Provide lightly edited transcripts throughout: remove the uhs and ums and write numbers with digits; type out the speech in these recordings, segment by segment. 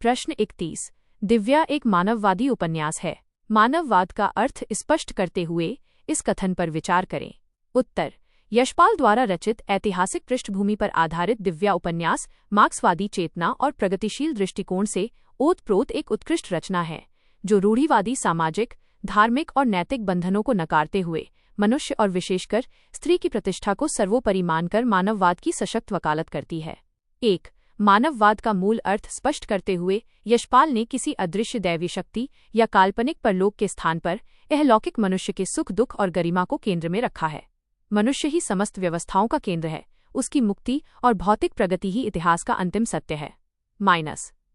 प्रश्न 31। दिव्या एक मानववादी उपन्यास है। मानववाद का अर्थ स्पष्ट करते हुए इस कथन पर विचार करें। उत्तर। यशपाल द्वारा रचित ऐतिहासिक पृष्ठभूमि पर आधारित दिव्या उपन्यास मार्क्सवादी चेतना और प्रगतिशील दृष्टिकोण से ओतप्रोत एक उत्कृष्ट रचना है, जो रूढ़िवादी सामाजिक, धार्मिक और नैतिक बंधनों को नकारते हुए मनुष्य और विशेषकर स्त्री की प्रतिष्ठा को सर्वोपरि मानकर मानववाद की सशक्त वकालत करती है। 1। मानववाद का मूल अर्थ स्पष्ट करते हुए यशपाल ने किसी अदृश्य दैवी शक्ति या काल्पनिक परलोक के स्थान पर अलौकिक मनुष्य के सुख दुख और गरिमा को केंद्र में रखा है। मनुष्य ही समस्त व्यवस्थाओं का केंद्र है, उसकी मुक्ति और भौतिक प्रगति ही इतिहास का अंतिम सत्य है।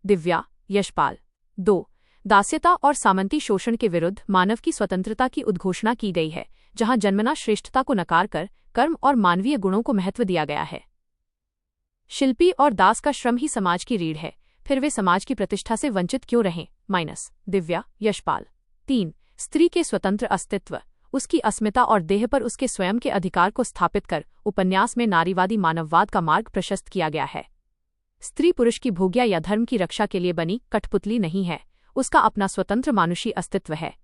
दिव्या, यशपाल। 2। दास्यता और सामंती शोषण के विरुद्ध मानव की स्वतंत्रता की उद्घोषणा की गई है, जहां जन्मना श्रेष्ठता को नकार कर कर्म और मानवीय गुणों को महत्व दिया गया है। शिल्पी और दास का श्रम ही समाज की रीढ़ है, फिर वे समाज की प्रतिष्ठा से वंचित क्यों रहें। दिव्या, यशपाल। 3। स्त्री के स्वतंत्र अस्तित्व, उसकी अस्मिता और देह पर उसके स्वयं के अधिकार को स्थापित कर उपन्यास में नारीवादी मानववाद का मार्ग प्रशस्त किया गया है। स्त्री पुरुष की भोग्या या धर्म की रक्षा के लिए बनी कठपुतली नहीं है, उसका अपना स्वतंत्र मानुषी अस्तित्व है।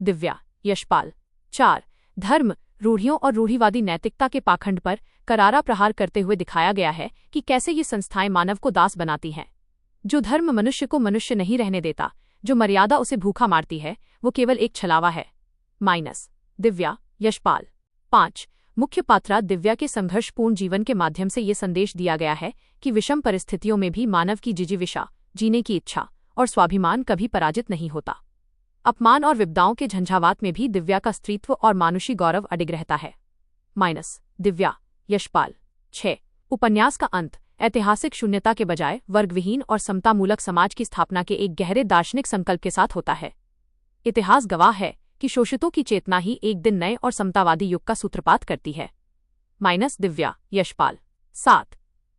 दिव्या, यशपाल। 4। धर्म, रूढ़ियों और रूढ़िवादी नैतिकता के पाखंड पर करारा प्रहार करते हुए दिखाया गया है कि कैसे ये संस्थाएं मानव को दास बनाती हैं। जो धर्म मनुष्य को मनुष्य नहीं रहने देता, जो मर्यादा उसे भूखा मारती है, वो केवल एक छलावा है। दिव्या, यशपाल। 5। मुख्य पात्रा दिव्या के संघर्षपूर्ण जीवन के माध्यम से ये संदेश दिया गया है कि विषम परिस्थितियों में भी मानव की जिजीविषा, जीने की इच्छा और स्वाभिमान कभी पराजित नहीं होता। अपमान और विपदाओं के झंझावात में भी दिव्या का स्त्रीत्व और मानुषी गौरव अडिग रहता है। दिव्या, यशपाल। 6। उपन्यास का अंत ऐतिहासिक शून्यता के बजाय वर्गविहीन और समतामूलक समाज की स्थापना के एक गहरे दार्शनिक संकल्प के साथ होता है। इतिहास गवाह है कि शोषितों की चेतना ही एक दिन नए और समतावादी युग का सूत्रपात करती है। दिव्या, यशपाल। 7।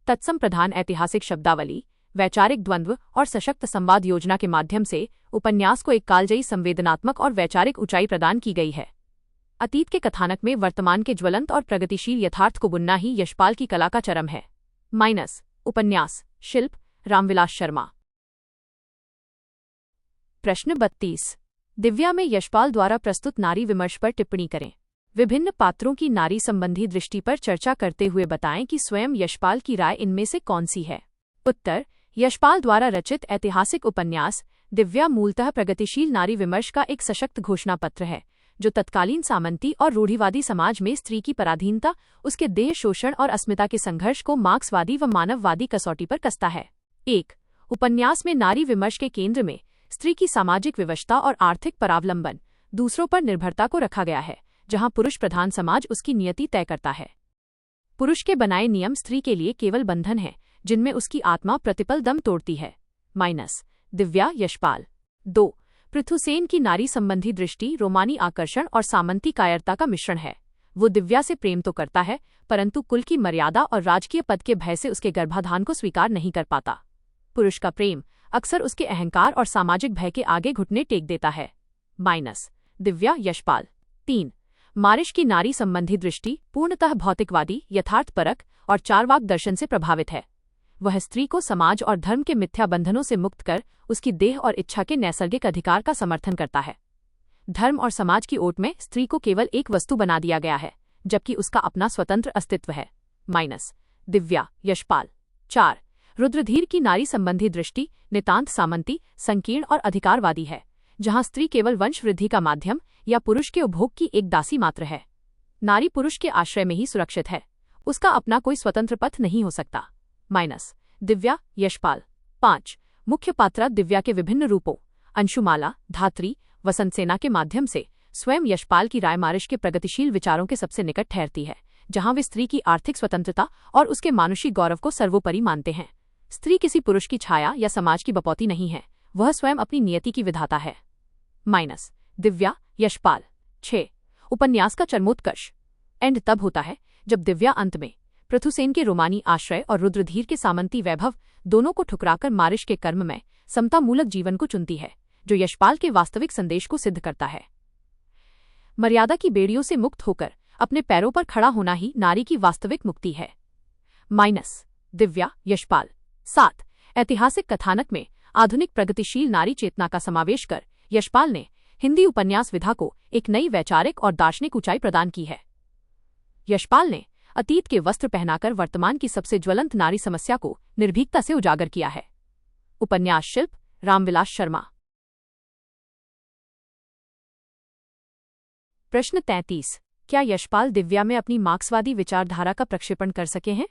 तत्सम प्रधान ऐतिहासिक शब्दावली, वैचारिक द्वंद्व और सशक्त संवाद योजना के माध्यम से उपन्यास को एक कालजयी संवेदनात्मक और वैचारिक ऊंचाई प्रदान की गई है। अतीत के कथानक में वर्तमान के ज्वलंत और प्रगतिशील यथार्थ को बुनना ही यशपाल की कला का चरम है। उपन्यास, शिल्प, रामविलास शर्मा। प्रश्न 32। दिव्या में यशपाल द्वारा प्रस्तुत नारी विमर्श पर टिप्पणी करें। विभिन्न पात्रों की नारी संबंधी दृष्टि पर चर्चा करते हुए बताएं कि स्वयं यशपाल की राय इनमें से कौन सी है। उत्तर। यशपाल द्वारा रचित ऐतिहासिक उपन्यास दिव्या मूलतः प्रगतिशील नारी विमर्श का एक सशक्त घोषणापत्र है, जो तत्कालीन सामंती और रूढ़िवादी समाज में स्त्री की पराधीनता, उसके देह शोषण और अस्मिता के संघर्ष को मार्क्सवादी व मानववादी कसौटी पर कसता है। 1। उपन्यास में नारी विमर्श के केंद्र में स्त्री की सामाजिक विवशता और आर्थिक परावलंबन, दूसरों पर निर्भरता को रखा गया है, जहां पुरुष प्रधान समाज उसकी नियति तय करता है। पुरुष के बनाए नियम स्त्री के लिए केवल बंधन है, जिनमें उसकी आत्मा प्रतिपल दम तोड़ती है। दिव्या, यशपाल। 2। पृथुसेन की नारी संबंधी दृष्टि रोमानी आकर्षण और सामंती कायरता का मिश्रण है। वो दिव्या से प्रेम तो करता है, परंतु कुल की मर्यादा और राजकीय पद के भय से उसके गर्भाधान को स्वीकार नहीं कर पाता। पुरुष का प्रेम अक्सर उसके अहंकार और सामाजिक भय के आगे घुटने टेक देता है। दिव्या, यशपाल। 3। मारिश की नारी संबंधी दृष्टि पूर्णतः भौतिकवादी, यथार्थपरक और चार्वाक दर्शन से प्रभावित है। वह स्त्री को समाज और धर्म के मिथ्या बंधनों से मुक्त कर उसकी देह और इच्छा के नैसर्गिक अधिकार का समर्थन करता है। धर्म और समाज की ओट में स्त्री को केवल एक वस्तु बना दिया गया है, जबकि उसका अपना स्वतंत्र अस्तित्व है। दिव्या, यशपाल। 4। रुद्रधीर की नारी संबंधी दृष्टि नितांत सामंती, संकीर्ण और अधिकारवादी है, जहां स्त्री केवल वंश वृद्धि का माध्यम या पुरुष के उपभोग की एक दासी मात्र है। नारी पुरुष के आश्रय में ही सुरक्षित है, उसका अपना कोई स्वतंत्र पथ नहीं हो सकता। दिव्या, यशपाल। 5। मुख्य पात्रा दिव्या के विभिन्न रूपों अंशुमाला, धात्री, वसंत सेना के माध्यम से स्वयं यशपाल की राय मारिश के प्रगतिशील विचारों के सबसे निकट ठहरती है, जहां वे स्त्री की आर्थिक स्वतंत्रता और उसके मानुषी गौरव को सर्वोपरि मानते हैं। स्त्री किसी पुरुष की छाया या समाज की बपौती नहीं है, वह स्वयं अपनी नियति की विधाता है। दिव्या, यशपाल। 6। उपन्यास का चरमोत्कर्ष एंड तब होता है जब दिव्या अंत में पृथुसेन के रोमानी आश्रय और रुद्रधीर के सामंती वैभव दोनों को ठुकराकर मारिश के कर्म में समतामूलक जीवन को चुनती है, जो यशपाल के वास्तविक संदेश को सिद्ध करता है। मर्यादा की बेड़ियों से मुक्त होकर अपने पैरों पर खड़ा होना ही नारी की वास्तविक मुक्ति है। दिव्या, यशपाल। 7। ऐतिहासिक कथानक में आधुनिक प्रगतिशील नारी चेतना का समावेश कर यशपाल ने हिंदी उपन्यास विधा को एक नई वैचारिक और दार्शनिक ऊंचाई प्रदान की है। यशपाल ने अतीत के वस्त्र पहनाकर वर्तमान की सबसे ज्वलंत नारी समस्या को निर्भीकता से उजागर किया है। उपन्यास शिल्प रामविलास शर्मा। प्रश्न 33। क्या यशपाल दिव्या में अपनी मार्क्सवादी विचारधारा का प्रक्षेपण कर सके हैं?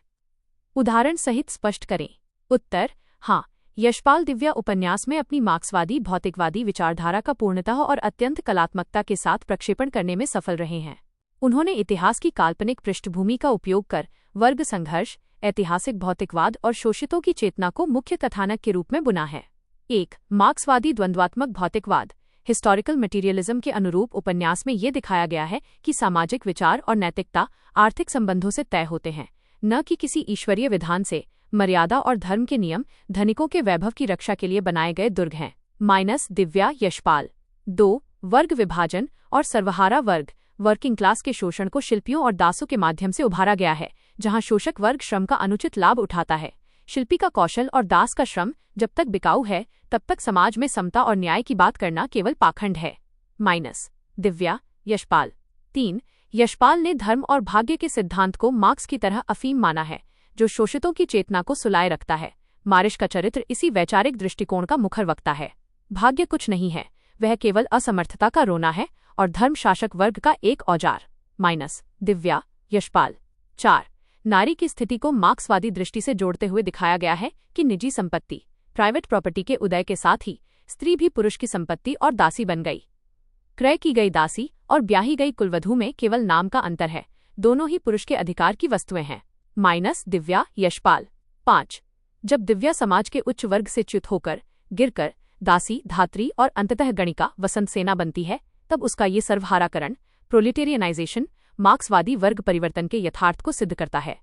उदाहरण सहित स्पष्ट करें। उत्तर: हाँ, यशपाल दिव्या उपन्यास में अपनी मार्क्सवादी भौतिकवादी विचारधारा का पूर्णतः और अत्यंत कलात्मकता के साथ प्रक्षेपण करने में सफल रहे हैं। उन्होंने इतिहास की काल्पनिक पृष्ठभूमि का उपयोग कर वर्ग संघर्ष, ऐतिहासिक भौतिकवाद और शोषितों की चेतना को मुख्य कथानक के रूप में बुना है। 1. मार्क्सवादी द्वंद्वात्मक भौतिकवाद हिस्टोरिकल मटीरियलिज्म के अनुरूप उपन्यास में ये दिखाया गया है कि सामाजिक विचार और नैतिकता आर्थिक संबंधों से तय होते हैं, न कि किसी ईश्वरीय विधान से। मर्यादा और धर्म के नियम धनिकों के वैभव की रक्षा के लिए बनाए गए दुर्ग हैं। दिव्या यशपाल। 2. वर्ग विभाजन और सर्वहारा वर्ग वर्किंग क्लास के शोषण को शिल्पियों और दासों के माध्यम से उभारा गया है, जहां शोषक वर्ग श्रम का अनुचित लाभ उठाता है। शिल्पी का कौशल और दास का श्रम जब तक बिकाऊ है तब तक समाज में समता और न्याय की बात करना केवल पाखंड है। दिव्या यशपाल। 3. यशपाल ने धर्म और भाग्य के सिद्धांत को मार्क्स की तरह अफीम माना है, जो शोषितों की चेतना को सुलाए रखता है। मारिश का चरित्र इसी वैचारिक दृष्टिकोण का मुखर वक्ता है। भाग्य कुछ नहीं है, वह केवल असमर्थता का रोना है और धर्म शासक वर्ग का एक औजार। दिव्या यशपाल। 4. नारी की स्थिति को मार्क्सवादी दृष्टि से जोड़ते हुए दिखाया गया है कि निजी संपत्ति प्राइवेट प्रॉपर्टी के उदय के साथ ही स्त्री भी पुरुष की संपत्ति और दासी बन गई। क्रय की गई दासी और ब्याही गई कुलवधू में केवल नाम का अंतर है, दोनों ही पुरुष के अधिकार की वस्तुएं हैं। दिव्या यशपाल। 5. जब दिव्या समाज के उच्च वर्ग से च्युत होकर गिरकर दासी, धात्री और अंततः गणिका वसंत सेना बनती है, तब उसका ये सर्वहाराकरण प्रोलिटेरियनाइजेशन मार्क्सवादी वर्ग परिवर्तन के यथार्थ को सिद्ध करता है।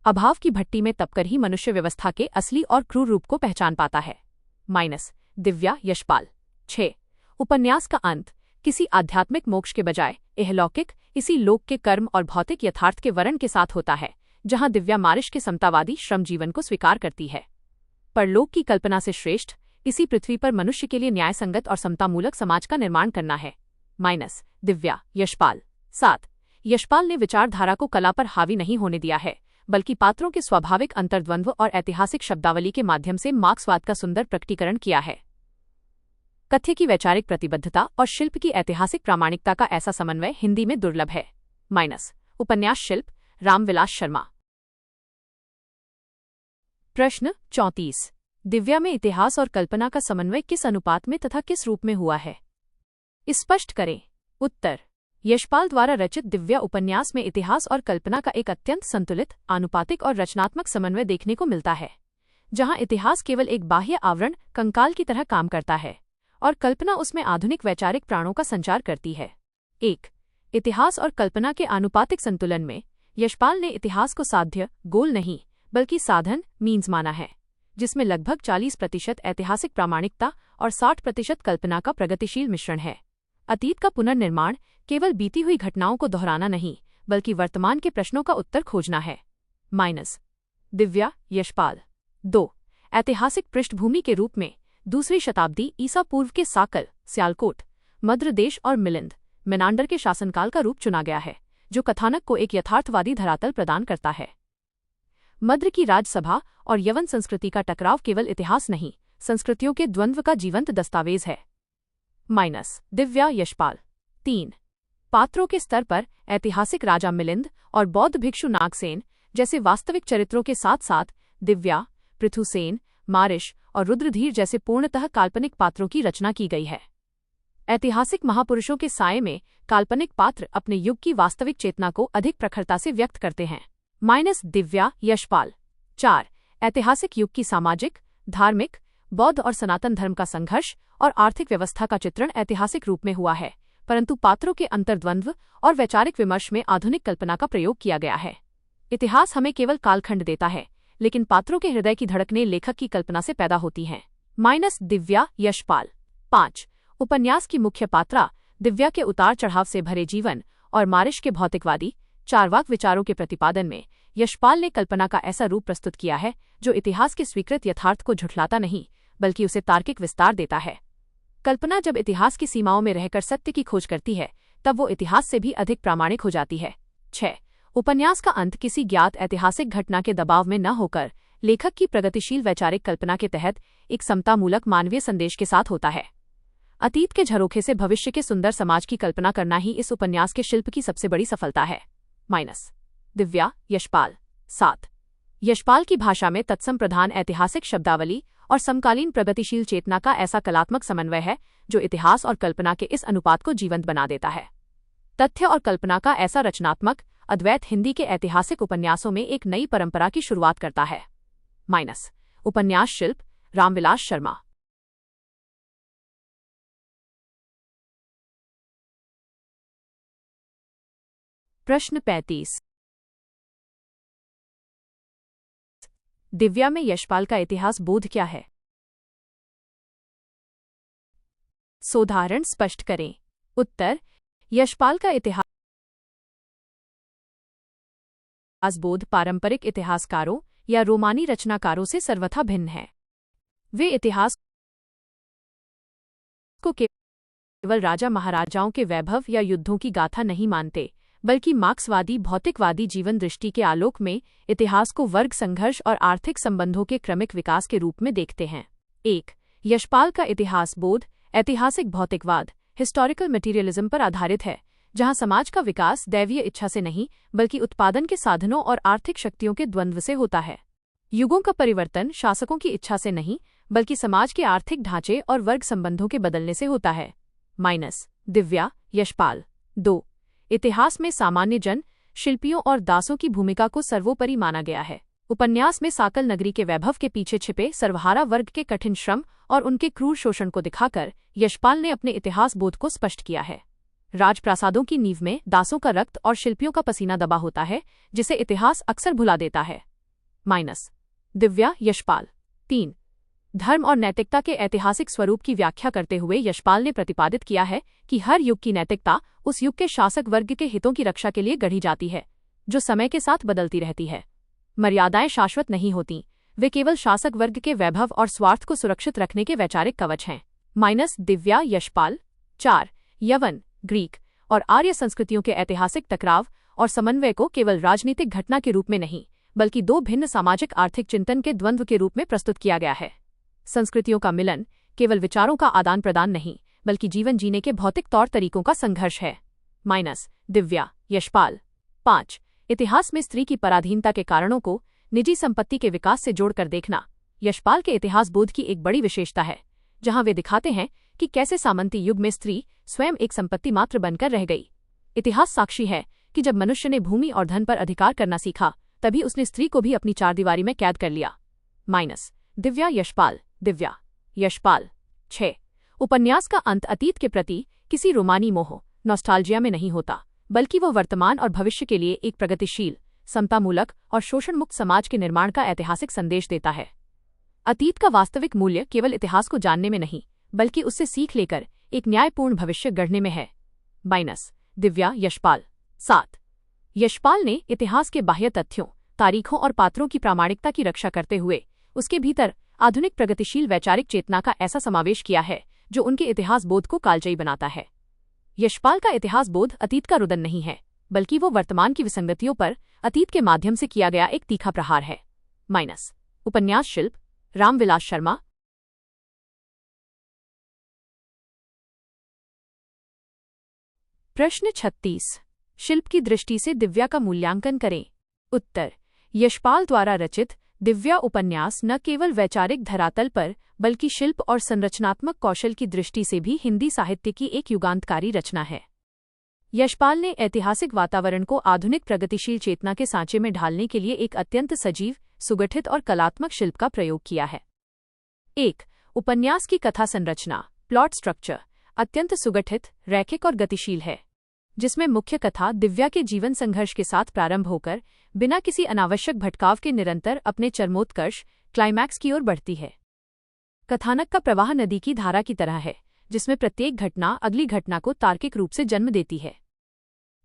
अभाव की भट्टी में तपकर ही मनुष्य व्यवस्था के असली और क्रूर रूप को पहचान पाता है। दिव्या यशपाल। 6. उपन्यास का अंत किसी आध्यात्मिक मोक्ष के बजाय इहलौकिक इसी लोक के कर्म और भौतिक यथार्थ के वर्ण के साथ होता है, जहां दिव्या मारिश के समतावादी श्रम जीवन को स्वीकार करती है। परलोक की कल्पना से श्रेष्ठ इसी पृथ्वी पर मनुष्य के लिए न्यायसंगत और समतामूलक समाज का निर्माण करना है। दिव्या यशपाल। 7. यशपाल ने विचारधारा को कला पर हावी नहीं होने दिया है, बल्कि पात्रों के स्वाभाविक अंतर्द्वंद्व और ऐतिहासिक शब्दावली के माध्यम से मार्क्सवाद का सुंदर प्रकटीकरण किया है। कथ्य की वैचारिक प्रतिबद्धता और शिल्प की ऐतिहासिक प्रामाणिकता का ऐसा समन्वय हिंदी में दुर्लभ है। उपन्यास शिल्प रामविलास शर्मा। प्रश्न 34। दिव्या में इतिहास और कल्पना का समन्वय किस अनुपात में तथा किस रूप में हुआ है? स्पष्ट करें। उत्तर: यशपाल द्वारा रचित दिव्या उपन्यास में इतिहास और कल्पना का एक अत्यंत संतुलित, आनुपातिक और रचनात्मक समन्वय देखने को मिलता है, जहां इतिहास केवल एक बाह्य आवरण कंकाल की तरह काम करता है और कल्पना उसमें आधुनिक वैचारिक प्राणों का संचार करती है। 1. इतिहास और कल्पना के आनुपातिक संतुलन में यशपाल ने इतिहास को साध्य, गोल नहीं बल्कि साधन, मीन्स माना है, जिसमें लगभग 40% ऐतिहासिक प्रामाणिकता और 60% कल्पना का प्रगतिशील मिश्रण है। अतीत का पुनर्निर्माण केवल बीती हुई घटनाओं को दोहराना नहीं, बल्कि वर्तमान के प्रश्नों का उत्तर खोजना है। दिव्या यशपाल। 2. ऐतिहासिक पृष्ठभूमि के रूप में 2वीं शताब्दी ईसा पूर्व के साकल, सियालकोट, मद्र देश और मिलिंद, मेनांडर के शासनकाल का रूप चुना गया है, जो कथानक को एक यथार्थवादी धरातल प्रदान करता है। मद्र की राजसभा और यवन संस्कृति का टकराव केवल इतिहास नहीं, संस्कृतियों के द्वंद्व का जीवंत दस्तावेज है। दिव्या यशपाल। 3. पात्रों के स्तर पर ऐतिहासिक राजा मिलिंद और बौद्ध भिक्षु नागसेन जैसे वास्तविक चरित्रों के साथ साथ दिव्या, पृथुसेन, मारिश और रुद्रधीर जैसे पूर्णतः काल्पनिक पात्रों की रचना की गई है। ऐतिहासिक महापुरुषों के साये में काल्पनिक पात्र अपने युग की वास्तविक चेतना को अधिक प्रखरता से व्यक्त करते हैं। दिव्या यशपाल। 4. ऐतिहासिक युग की सामाजिक, धार्मिक, बौद्ध और सनातन धर्म का संघर्ष और आर्थिक व्यवस्था का चित्रण ऐतिहासिक रूप में हुआ है, परंतु पात्रों के अंतर्द्वंद्व और वैचारिक विमर्श में आधुनिक कल्पना का प्रयोग किया गया है। इतिहास हमें केवल कालखंड देता है, लेकिन पात्रों के हृदय की धड़कनें लेखक की कल्पना से पैदा होती हैं। दिव्या यशपाल। 5. उपन्यास की मुख्य पात्रा दिव्या के उतार चढ़ाव से भरे जीवन और मारिश के भौतिकवादी, चार्वाक विचारों के प्रतिपादन में यशपाल ने कल्पना का ऐसा रूप प्रस्तुत किया है जो इतिहास के स्वीकृत यथार्थ को झुठलाता नहीं बल्कि उसे तार्किक विस्तार देता है। कल्पना जब इतिहास की सीमाओं में रहकर सत्य की खोज करती है तब वो इतिहास से भी अधिक प्रामाणिक हो जाती है। 6. उपन्यास का अंत किसी ज्ञात ऐतिहासिक घटना के दबाव में न होकर लेखक की प्रगतिशील वैचारिक कल्पना के तहत एक समतामूलक मानवीय संदेश के साथ होता है। अतीत के झरोखे से भविष्य के सुंदर समाज की कल्पना करना ही इस उपन्यास के शिल्प की सबसे बड़ी सफलता है। दिव्या, यशपाल। 7. यशपाल की भाषा में तत्सम प्रधान ऐतिहासिक शब्दावली और समकालीन प्रगतिशील चेतना का ऐसा कलात्मक समन्वय है जो इतिहास और कल्पना के इस अनुपात को जीवंत बना देता है। तथ्य और कल्पना का ऐसा रचनात्मक अद्वैत हिंदी के ऐतिहासिक उपन्यासों में एक नई परंपरा की शुरुआत करता है। उपन्यास शिल्प, रामविलास शर्मा। प्रश्न 35। दिव्या में यशपाल का इतिहास बोध क्या है? सोदाहरण स्पष्ट करें। उत्तर: यशपाल का इतिहास बोध पारंपरिक इतिहासकारों या रोमानी रचनाकारों से सर्वथा भिन्न है। वे इतिहास को केवल राजा महाराजाओं के वैभव या युद्धों की गाथा नहीं मानते बल्कि मार्क्सवादी भौतिकवादी जीवन दृष्टि के आलोक में इतिहास को वर्ग संघर्ष और आर्थिक संबंधों के क्रमिक विकास के रूप में देखते हैं। 1. यशपाल का इतिहास बोध ऐतिहासिक भौतिकवाद हिस्टोरिकल मटीरियलिज्म पर आधारित है, जहां समाज का विकास दैवीय इच्छा से नहीं बल्कि उत्पादन के साधनों और आर्थिक शक्तियों के द्वंद्व से होता है। युगों का परिवर्तन शासकों की इच्छा से नहीं बल्कि समाज के आर्थिक ढांचे और वर्ग संबंधों के बदलने से होता है। दिव्या, यशपाल। 2. इतिहास में सामान्य जन, शिल्पियों और दासों की भूमिका को सर्वोपरि माना गया है। उपन्यास में साकल नगरी के वैभव के पीछे छिपे सर्वहारा वर्ग के कठिन श्रम और उनके क्रूर शोषण को दिखाकर यशपाल ने अपने इतिहास बोध को स्पष्ट किया है। राजप्रासादों की नींव में दासों का रक्त और शिल्पियों का पसीना दबा होता है, जिसे इतिहास अक्सर भुला देता है। दिव्या, यशपाल। 3. धर्म और नैतिकता के ऐतिहासिक स्वरूप की व्याख्या करते हुए यशपाल ने प्रतिपादित किया है कि हर युग की नैतिकता उस युग के शासक वर्ग के हितों की रक्षा के लिए गढ़ी जाती है, जो समय के साथ बदलती रहती है। मर्यादाएं शाश्वत नहीं होती, वे केवल शासक वर्ग के वैभव और स्वार्थ को सुरक्षित रखने के वैचारिक कवच हैं। दिव्या, यशपाल। 4. यवन, ग्रीक और आर्य संस्कृतियों के ऐतिहासिक टकराव और समन्वय को केवल राजनीतिक घटना के रूप में नहीं बल्कि दो भिन्न सामाजिक आर्थिक चिंतन के द्वंद्व के रूप में प्रस्तुत किया गया है। संस्कृतियों का मिलन केवल विचारों का आदान प्रदान नहीं बल्कि जीवन जीने के भौतिक तौर तरीकों का संघर्ष है। दिव्या, यशपाल। 5. इतिहास में स्त्री की पराधीनता के कारणों को निजी संपत्ति के विकास से जोड़कर देखना यशपाल के इतिहास बोध की एक बड़ी विशेषता है, जहां वे दिखाते हैं कि कैसे सामंती युग में स्त्री स्वयं एक संपत्ति मात्र बनकर रह गई। इतिहास साक्षी है कि जब मनुष्य ने भूमि और धन पर अधिकार करना सीखा तभी उसने स्त्री को भी अपनी चारदीवारी में कैद कर लिया। दिव्या, यशपाल। दिव्या, यशपाल। 6. उपन्यास का अंत अतीत के प्रति किसी रोमानी मोह नॉस्टाल्जिया में नहीं होता बल्कि वह वर्तमान और भविष्य के लिए एक प्रगतिशील, समतामूलक और शोषण मुक्त समाज के निर्माण का ऐतिहासिक संदेश देता है। अतीत का वास्तविक मूल्य केवल इतिहास को जानने में नहीं बल्कि उससे सीख लेकर एक न्यायपूर्ण भविष्य गढ़ने में है। दिव्या, यशपाल। 7. यशपाल ने इतिहास के बाह्य तथ्यों, तारीखों और पात्रों की प्रामाणिकता की रक्षा करते हुए उसके भीतर आधुनिक प्रगतिशील वैचारिक चेतना का ऐसा समावेश किया है जो उनके इतिहास बोध को कालजयी बनाता है। यशपाल का इतिहास बोध अतीत का रुदन नहीं है बल्कि वो वर्तमान की विसंगतियों पर अतीत के माध्यम से किया गया एक तीखा प्रहार है। उपन्यास शिल्प, रामविलास शर्मा। प्रश्न 36। शिल्प की दृष्टि से दिव्या का मूल्यांकन करें। उत्तर: यशपाल द्वारा रचित दिव्या उपन्यास न केवल वैचारिक धरातल पर बल्कि शिल्प और संरचनात्मक कौशल की दृष्टि से भी हिंदी साहित्य की एक युगांतकारी रचना है। यशपाल ने ऐतिहासिक वातावरण को आधुनिक प्रगतिशील चेतना के सांचे में ढालने के लिए एक अत्यंत सजीव, सुगठित और कलात्मक शिल्प का प्रयोग किया है। 1. उपन्यास की कथा संरचना, प्लॉट स्ट्रक्चर अत्यंत सुगठित, रैखिक और गतिशील है, जिसमें मुख्य कथा दिव्या के जीवन संघर्ष के साथ प्रारंभ होकर बिना किसी अनावश्यक भटकाव के निरंतर अपने चरमोत्कर्ष क्लाइमैक्स की ओर बढ़ती है। कथानक का प्रवाह नदी की धारा की तरह है, जिसमें प्रत्येक घटना अगली घटना को तार्किक रूप से जन्म देती है।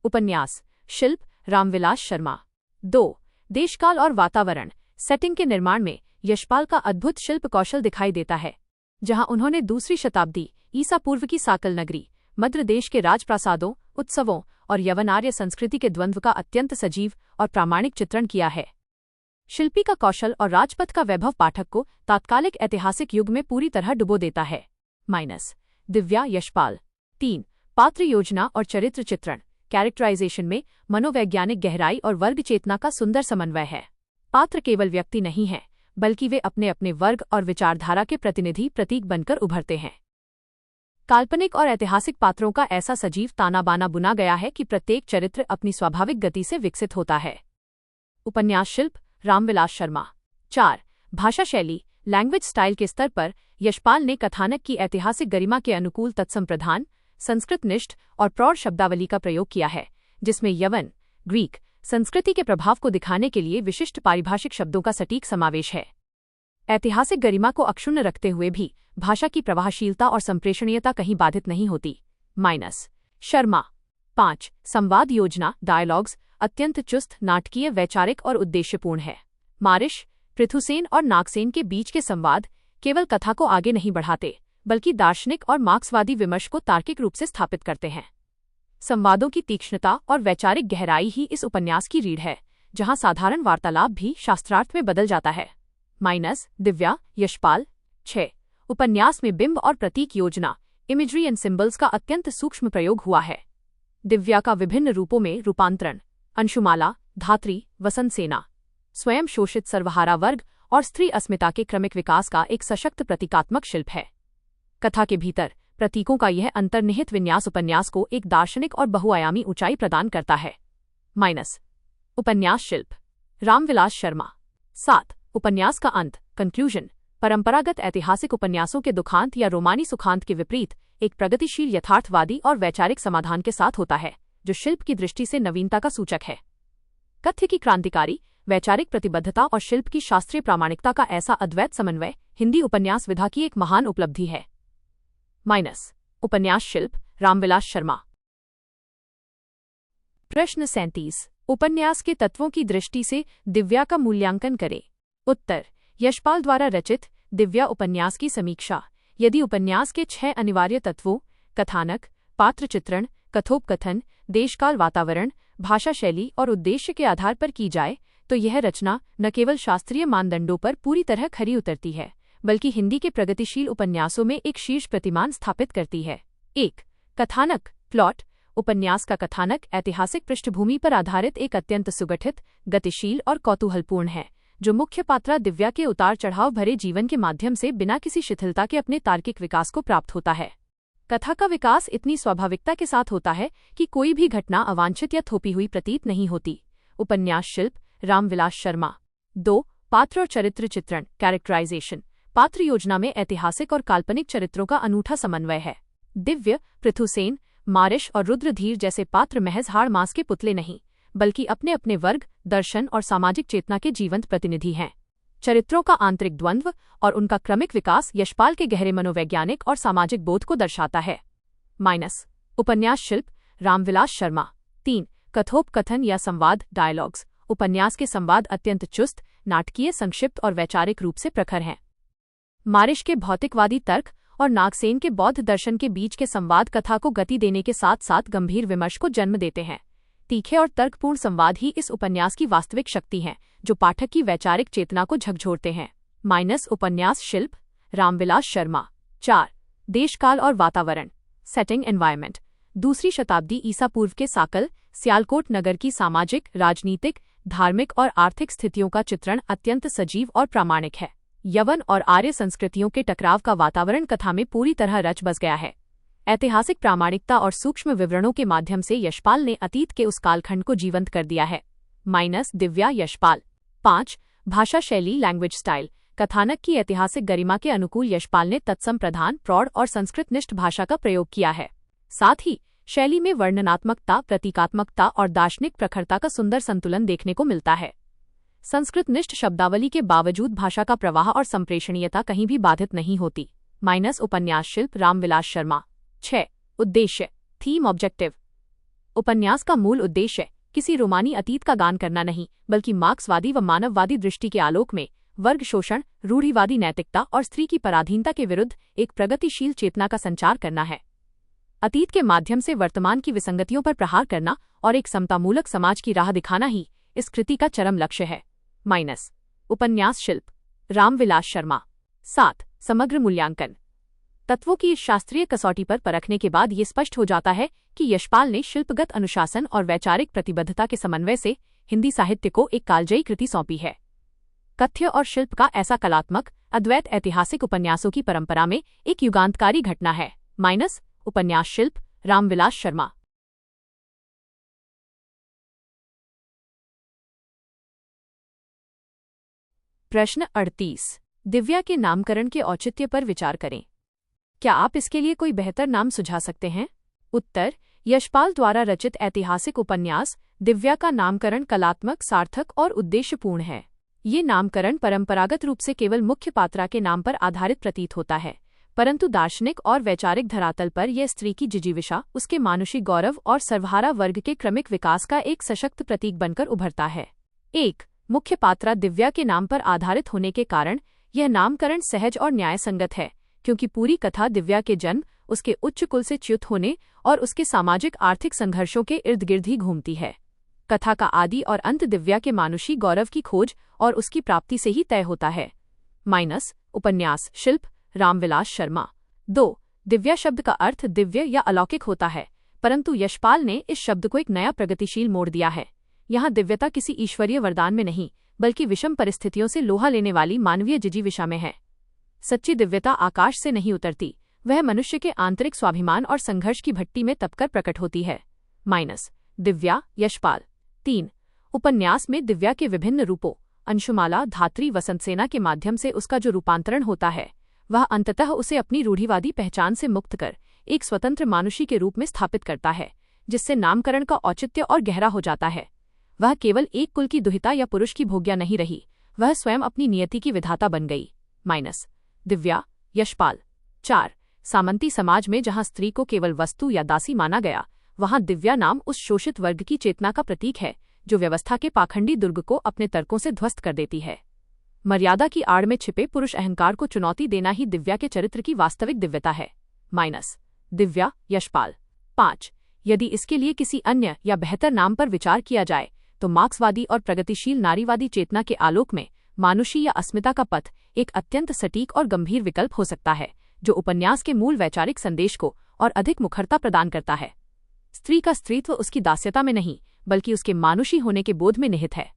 उपन्यास शिल्प, रामविलास शर्मा। 2. देशकाल और वातावरण सेटिंग के निर्माण में यशपाल का अद्भुत शिल्प कौशल दिखाई देता है, जहां उन्होंने 2वीं शताब्दी ईसा पूर्व की साकल नगरी, मध्य देश के राजप्रासादों, उत्सवों और यवन आर्य संस्कृति के द्वंद्व का अत्यंत सजीव और प्रामाणिक चित्रण किया है। शिल्पी का कौशल और राजपथ का वैभव पाठक को तात्कालिक ऐतिहासिक युग में पूरी तरह डुबो देता है। दिव्या यशपाल 3 पात्र योजना और चरित्र चित्रण कैरेक्टराइजेशन में मनोवैज्ञानिक गहराई और वर्ग चेतना का सुंदर समन्वय है। पात्र केवल व्यक्ति नहीं है, बल्कि वे अपने अपने वर्ग और विचारधारा के प्रतिनिधि प्रतीक बनकर उभरते हैं। काल्पनिक और ऐतिहासिक पात्रों का ऐसा सजीव ताना बाना बुना गया है कि प्रत्येक चरित्र अपनी स्वाभाविक गति से विकसित होता है। उपन्यास शिल्प रामविलास शर्मा 4 भाषा शैली लैंग्वेज स्टाइल के स्तर पर यशपाल ने कथानक की ऐतिहासिक गरिमा के अनुकूल तत्सम संस्कृतनिष्ठ और प्रौढ़ शब्दावली का प्रयोग किया है, जिसमें यवन ग्रीक संस्कृति के प्रभाव को दिखाने के लिए विशिष्ट पारिभाषिक शब्दों का सटीक समावेश है। ऐतिहासिक गरिमा को अक्षुण्ण रखते हुए भी भाषा की प्रवाहशीलता और संप्रेषणीयता कहीं बाधित नहीं होती। शर्मा 5 संवाद योजना डायलॉग्स अत्यंत चुस्त, नाटकीय, वैचारिक और उद्देश्यपूर्ण है। मारिश, पृथुसेन और नागसेन के बीच के संवाद केवल कथा को आगे नहीं बढ़ाते, बल्कि दार्शनिक और मार्क्सवादी विमर्श को तार्किक रूप से स्थापित करते हैं। संवादों की तीक्ष्णता और वैचारिक गहराई ही इस उपन्यास की रीढ़ है, जहां साधारण वार्तालाप भी शास्त्रार्थ में बदल जाता है। दिव्या यशपाल 6 उपन्यास में बिंब और प्रतीक योजना इमेजरी एंड सिंबल्स का अत्यंत सूक्ष्म प्रयोग हुआ है। दिव्या का विभिन्न रूपों में रूपांतरण अंशुमाला, धात्री, वसंत सेना, स्वयं शोषित सर्वहारा वर्ग और स्त्री अस्मिता के क्रमिक विकास का एक सशक्त प्रतीकात्मक शिल्प है। कथा के भीतर प्रतीकों का यह अंतर्निहित विन्यास उपन्यास को एक दार्शनिक और बहुआयामी ऊंचाई प्रदान करता है। उपन्यास शिल्प रामविलास शर्मा 7 उपन्यास का अंत कंक्लूजन परंपरागत ऐतिहासिक उपन्यासों के दुखांत या रोमानी सुखांत के विपरीत एक प्रगतिशील यथार्थवादी और वैचारिक समाधान के साथ होता है, जो शिल्प की दृष्टि से नवीनता का सूचक है। कथ्य की क्रांतिकारी वैचारिक प्रतिबद्धता और शिल्प की शास्त्रीय प्रामाणिकता का ऐसा अद्वैत समन्वय हिंदी उपन्यास विधा की एक महान उपलब्धि है। उपन्यास शिल्प रामविलास शर्मा प्रश्न 37 उपन्यास के तत्वों की दृष्टि से दिव्या का मूल्यांकन करें। उत्तर यशपाल द्वारा रचित दिव्या उपन्यास की समीक्षा। यदि उपन्यास के 6 अनिवार्य तत्वों कथानक, पात्र चित्रण, कथोपकथन, देशकाल, वातावरण, भाषा शैली और उद्देश्य के आधार पर की जाए तो यह रचना न केवल शास्त्रीय मानदंडों पर पूरी तरह खरी उतरती है, बल्कि हिंदी के प्रगतिशील उपन्यासों में एक शीर्ष प्रतिमान स्थापित करती है। 1 कथानक प्लॉट उपन्यास का कथानक ऐतिहासिक पृष्ठभूमि पर आधारित एक अत्यंत सुगठित, गतिशील और कौतूहलपूर्ण है, जो मुख्य पात्रा दिव्या के उतार चढ़ाव भरे जीवन के माध्यम से बिना किसी शिथिलता के अपने तार्किक विकास को प्राप्त होता है। कथा का विकास इतनी स्वाभाविकता के साथ होता है कि कोई भी घटना अवांछित या थोपी हुई प्रतीत नहीं होती। उपन्यास शिल्प रामविलास शर्मा 2 पात्र और चरित्र चित्रण कैरेक्टराइजेशन पात्र योजना में ऐतिहासिक और काल्पनिक चरित्रों का अनूठा समन्वय है। दिव्य, पृथुसेन, मारिश और रुद्रधीर जैसे पात्र महज हाड़ मांस के पुतले नहीं, बल्कि अपने अपने वर्ग, दर्शन और सामाजिक चेतना के जीवंत प्रतिनिधि हैं। चरित्रों का आंतरिक द्वंद्व और उनका क्रमिक विकास यशपाल के गहरे मनोवैज्ञानिक और सामाजिक बोध को दर्शाता है। उपन्यास शिल्प रामविलास शर्मा 3 कथोपकथन या संवाद डायलॉग्स उपन्यास के संवाद अत्यंत चुस्त, नाटकीय, संक्षिप्त और वैचारिक रूप से प्रखर हैं। मारिश के भौतिकवादी तर्क और नागसेन के बौद्ध दर्शन के बीच के संवाद कथा को गति देने के साथ साथ गंभीर विमर्श को जन्म देते हैं। तीखे और तर्कपूर्ण संवाद ही इस उपन्यास की वास्तविक शक्ति हैं, जो पाठक की वैचारिक चेतना को झकझोरते हैं। उपन्यास शिल्प रामविलास शर्मा 4 देशकाल और वातावरण सेटिंग एनवायरनमेंट 2वीं शताब्दी ईसा पूर्व के साकल, सियालकोट नगर की सामाजिक, राजनीतिक, धार्मिक और आर्थिक स्थितियों का चित्रण अत्यंत सजीव और प्रामाणिक है। यवन और आर्य संस्कृतियों के टकराव का वातावरण कथा में पूरी तरह रच बस गया है। ऐतिहासिक प्रामाणिकता और सूक्ष्म विवरणों के माध्यम से यशपाल ने अतीत के उस कालखंड को जीवंत कर दिया है। दिव्या यशपाल 5 भाषा शैली लैंग्वेज स्टाइल कथानक की ऐतिहासिक गरिमा के अनुकूल यशपाल ने तत्सम प्रधान, प्रौढ़ और संस्कृतनिष्ठ भाषा का प्रयोग किया है। साथ ही शैली में वर्णनात्मकता, प्रतीकात्मकता और दार्शनिक प्रखरता का सुंदर संतुलन देखने को मिलता है। संस्कृतनिष्ठ शब्दावली के बावजूद भाषा का प्रवाह और संप्रेषणीयता कहीं भी बाधित नहीं होती। उपन्यास शिल्प रामविलास शर्मा 6 उद्देश्य थीम ऑब्जेक्टिव उपन्यास का मूल उद्देश्य किसी रोमानी अतीत का गान करना नहीं, बल्कि मार्क्सवादी व मानववादी दृष्टि के आलोक में वर्ग शोषण, रूढ़िवादी नैतिकता और स्त्री की पराधीनता के विरुद्ध एक प्रगतिशील चेतना का संचार करना है। अतीत के माध्यम से वर्तमान की विसंगतियों पर प्रहार करना और एक समतामूलक समाज की राह दिखाना ही इस कृति का चरम लक्ष्य है। उपन्यास शिल्प, रामविलास शर्मा। 7. समग्र मूल्यांकन। तत्वों की इस शास्त्रीय कसौटी पर परखने के बाद ये स्पष्ट हो जाता है कि यशपाल ने शिल्पगत अनुशासन और वैचारिक प्रतिबद्धता के समन्वय से हिंदी साहित्य को एक कालजयी कृति सौंपी है। कथ्य और शिल्प का ऐसा कलात्मक अद्वैत ऐतिहासिक उपन्यासों की परंपरा में एक युगांतकारी घटना है। उपन्यास शिल्प, रामविलास शर्मा। प्रश्न 38। दिव्या के नामकरण के औचित्य पर विचार करें। क्या आप इसके लिए कोई बेहतर नाम सुझा सकते हैं? उत्तर: यशपाल द्वारा रचित ऐतिहासिक उपन्यास दिव्या का नामकरण कलात्मक, सार्थक और उद्देश्यपूर्ण है। ये नामकरण परंपरागत रूप से केवल मुख्य पात्रा के नाम पर आधारित प्रतीत होता है, परंतु दार्शनिक और वैचारिक धरातल पर यह स्त्री की जिजीविषा, उसके मानुषी गौरव और सर्वहारा वर्ग के क्रमिक विकास का एक सशक्त प्रतीक बनकर उभरता है। 1. मुख्य पात्रा दिव्या के नाम पर आधारित होने के कारण यह नामकरण सहज और न्यायसंगत है, क्योंकि पूरी कथा दिव्या के जन्म, उसके उच्च कुल से च्युत होने और उसके सामाजिक आर्थिक संघर्षों के इर्द गिर्द ही घूमती है। कथा का आदि और अंत दिव्या के मानुषी गौरव की खोज और उसकी प्राप्ति से ही तय होता है। उपन्यास शिल्प, रामविलास शर्मा। 2. दिव्या शब्द का अर्थ दिव्य या अलौकिक होता है, परंतु यशपाल ने इस शब्द को एक नया प्रगतिशील मोड़ दिया है। यहाँ दिव्यता किसी ईश्वरीय वरदान में नहीं, बल्कि विषम परिस्थितियों से लोहा लेने वाली मानवीय जिजीविषा में है। सच्ची दिव्यता आकाश से नहीं उतरती, वह मनुष्य के आंतरिक स्वाभिमान और संघर्ष की भट्टी में तपकर प्रकट होती है। दिव्या, यशपाल। 3. उपन्यास में दिव्या के विभिन्न रूपों, अंशुमाला, धात्री, वसंतसेना के माध्यम से उसका जो रूपांतरण होता है, वह अंततः उसे अपनी रूढ़िवादी पहचान से मुक्त कर एक स्वतंत्र मानुषी के रूप में स्थापित करता है, जिससे नामकरण का औचित्य और गहरा हो जाता है। वह केवल एक कुल की दुहिता या पुरुष की भोग्या नहीं रही, वह स्वयं अपनी नियति की विधाता बन गई। दिव्या, यशपाल। 4. सामंती समाज में जहाँ स्त्री को केवल वस्तु या दासी माना गया, वहाँ दिव्या नाम उस शोषित वर्ग की चेतना का प्रतीक है जो व्यवस्था के पाखंडी दुर्ग को अपने तर्कों से ध्वस्त कर देती है। मर्यादा की आड़ में छिपे पुरुष अहंकार को चुनौती देना ही दिव्या के चरित्र की वास्तविक दिव्यता है। दिव्या, यशपाल। 5. यदि इसके लिए किसी अन्य या बेहतर नाम पर विचार किया जाए तो मार्क्सवादी और प्रगतिशील नारीवादी चेतना के आलोक में मानुषी या अस्मिता का पथ एक अत्यंत सटीक और गंभीर विकल्प हो सकता है, जो उपन्यास के मूल वैचारिक संदेश को और अधिक मुखरता प्रदान करता है। स्त्री का स्त्रीत्व उसकी दास्यता में नहीं, बल्कि उसके मानुषी होने के बोध में निहित है।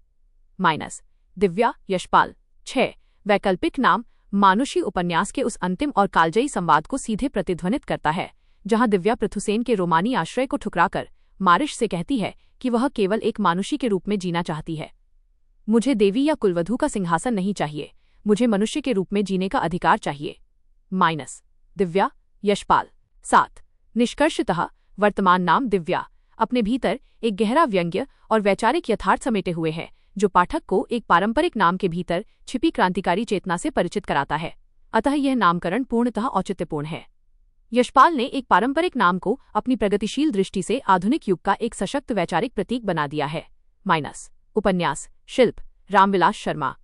दिव्या, यशपाल। 6. वैकल्पिक नाम मानुषी उपन्यास के उस अंतिम और कालजयी संवाद को सीधे प्रतिध्वनित करता है, जहां दिव्या पृथुसेन के रोमानी आश्रय को ठुकराकर मारिश से कहती है कि वह केवल एक मानुषी के रूप में जीना चाहती है। मुझे देवी या कुलवधू का सिंहासन नहीं चाहिए, मुझे मनुष्य के रूप में जीने का अधिकार चाहिए। दिव्या, यशपाल। 7. निष्कर्षतः वर्तमान नाम दिव्या अपने भीतर एक गहरा व्यंग्य और वैचारिक यथार्थ समेटे हुए है, जो पाठक को एक पारंपरिक नाम के भीतर छिपी क्रांतिकारी चेतना से परिचित कराता है। अतः यह नामकरण पूर्णतः औचित्यपूर्ण है। यशपाल ने एक पारंपरिक नाम को अपनी प्रगतिशील दृष्टि से आधुनिक युग का एक सशक्त वैचारिक प्रतीक बना दिया है। उपन्यास शिल्प, रामविलास शर्मा।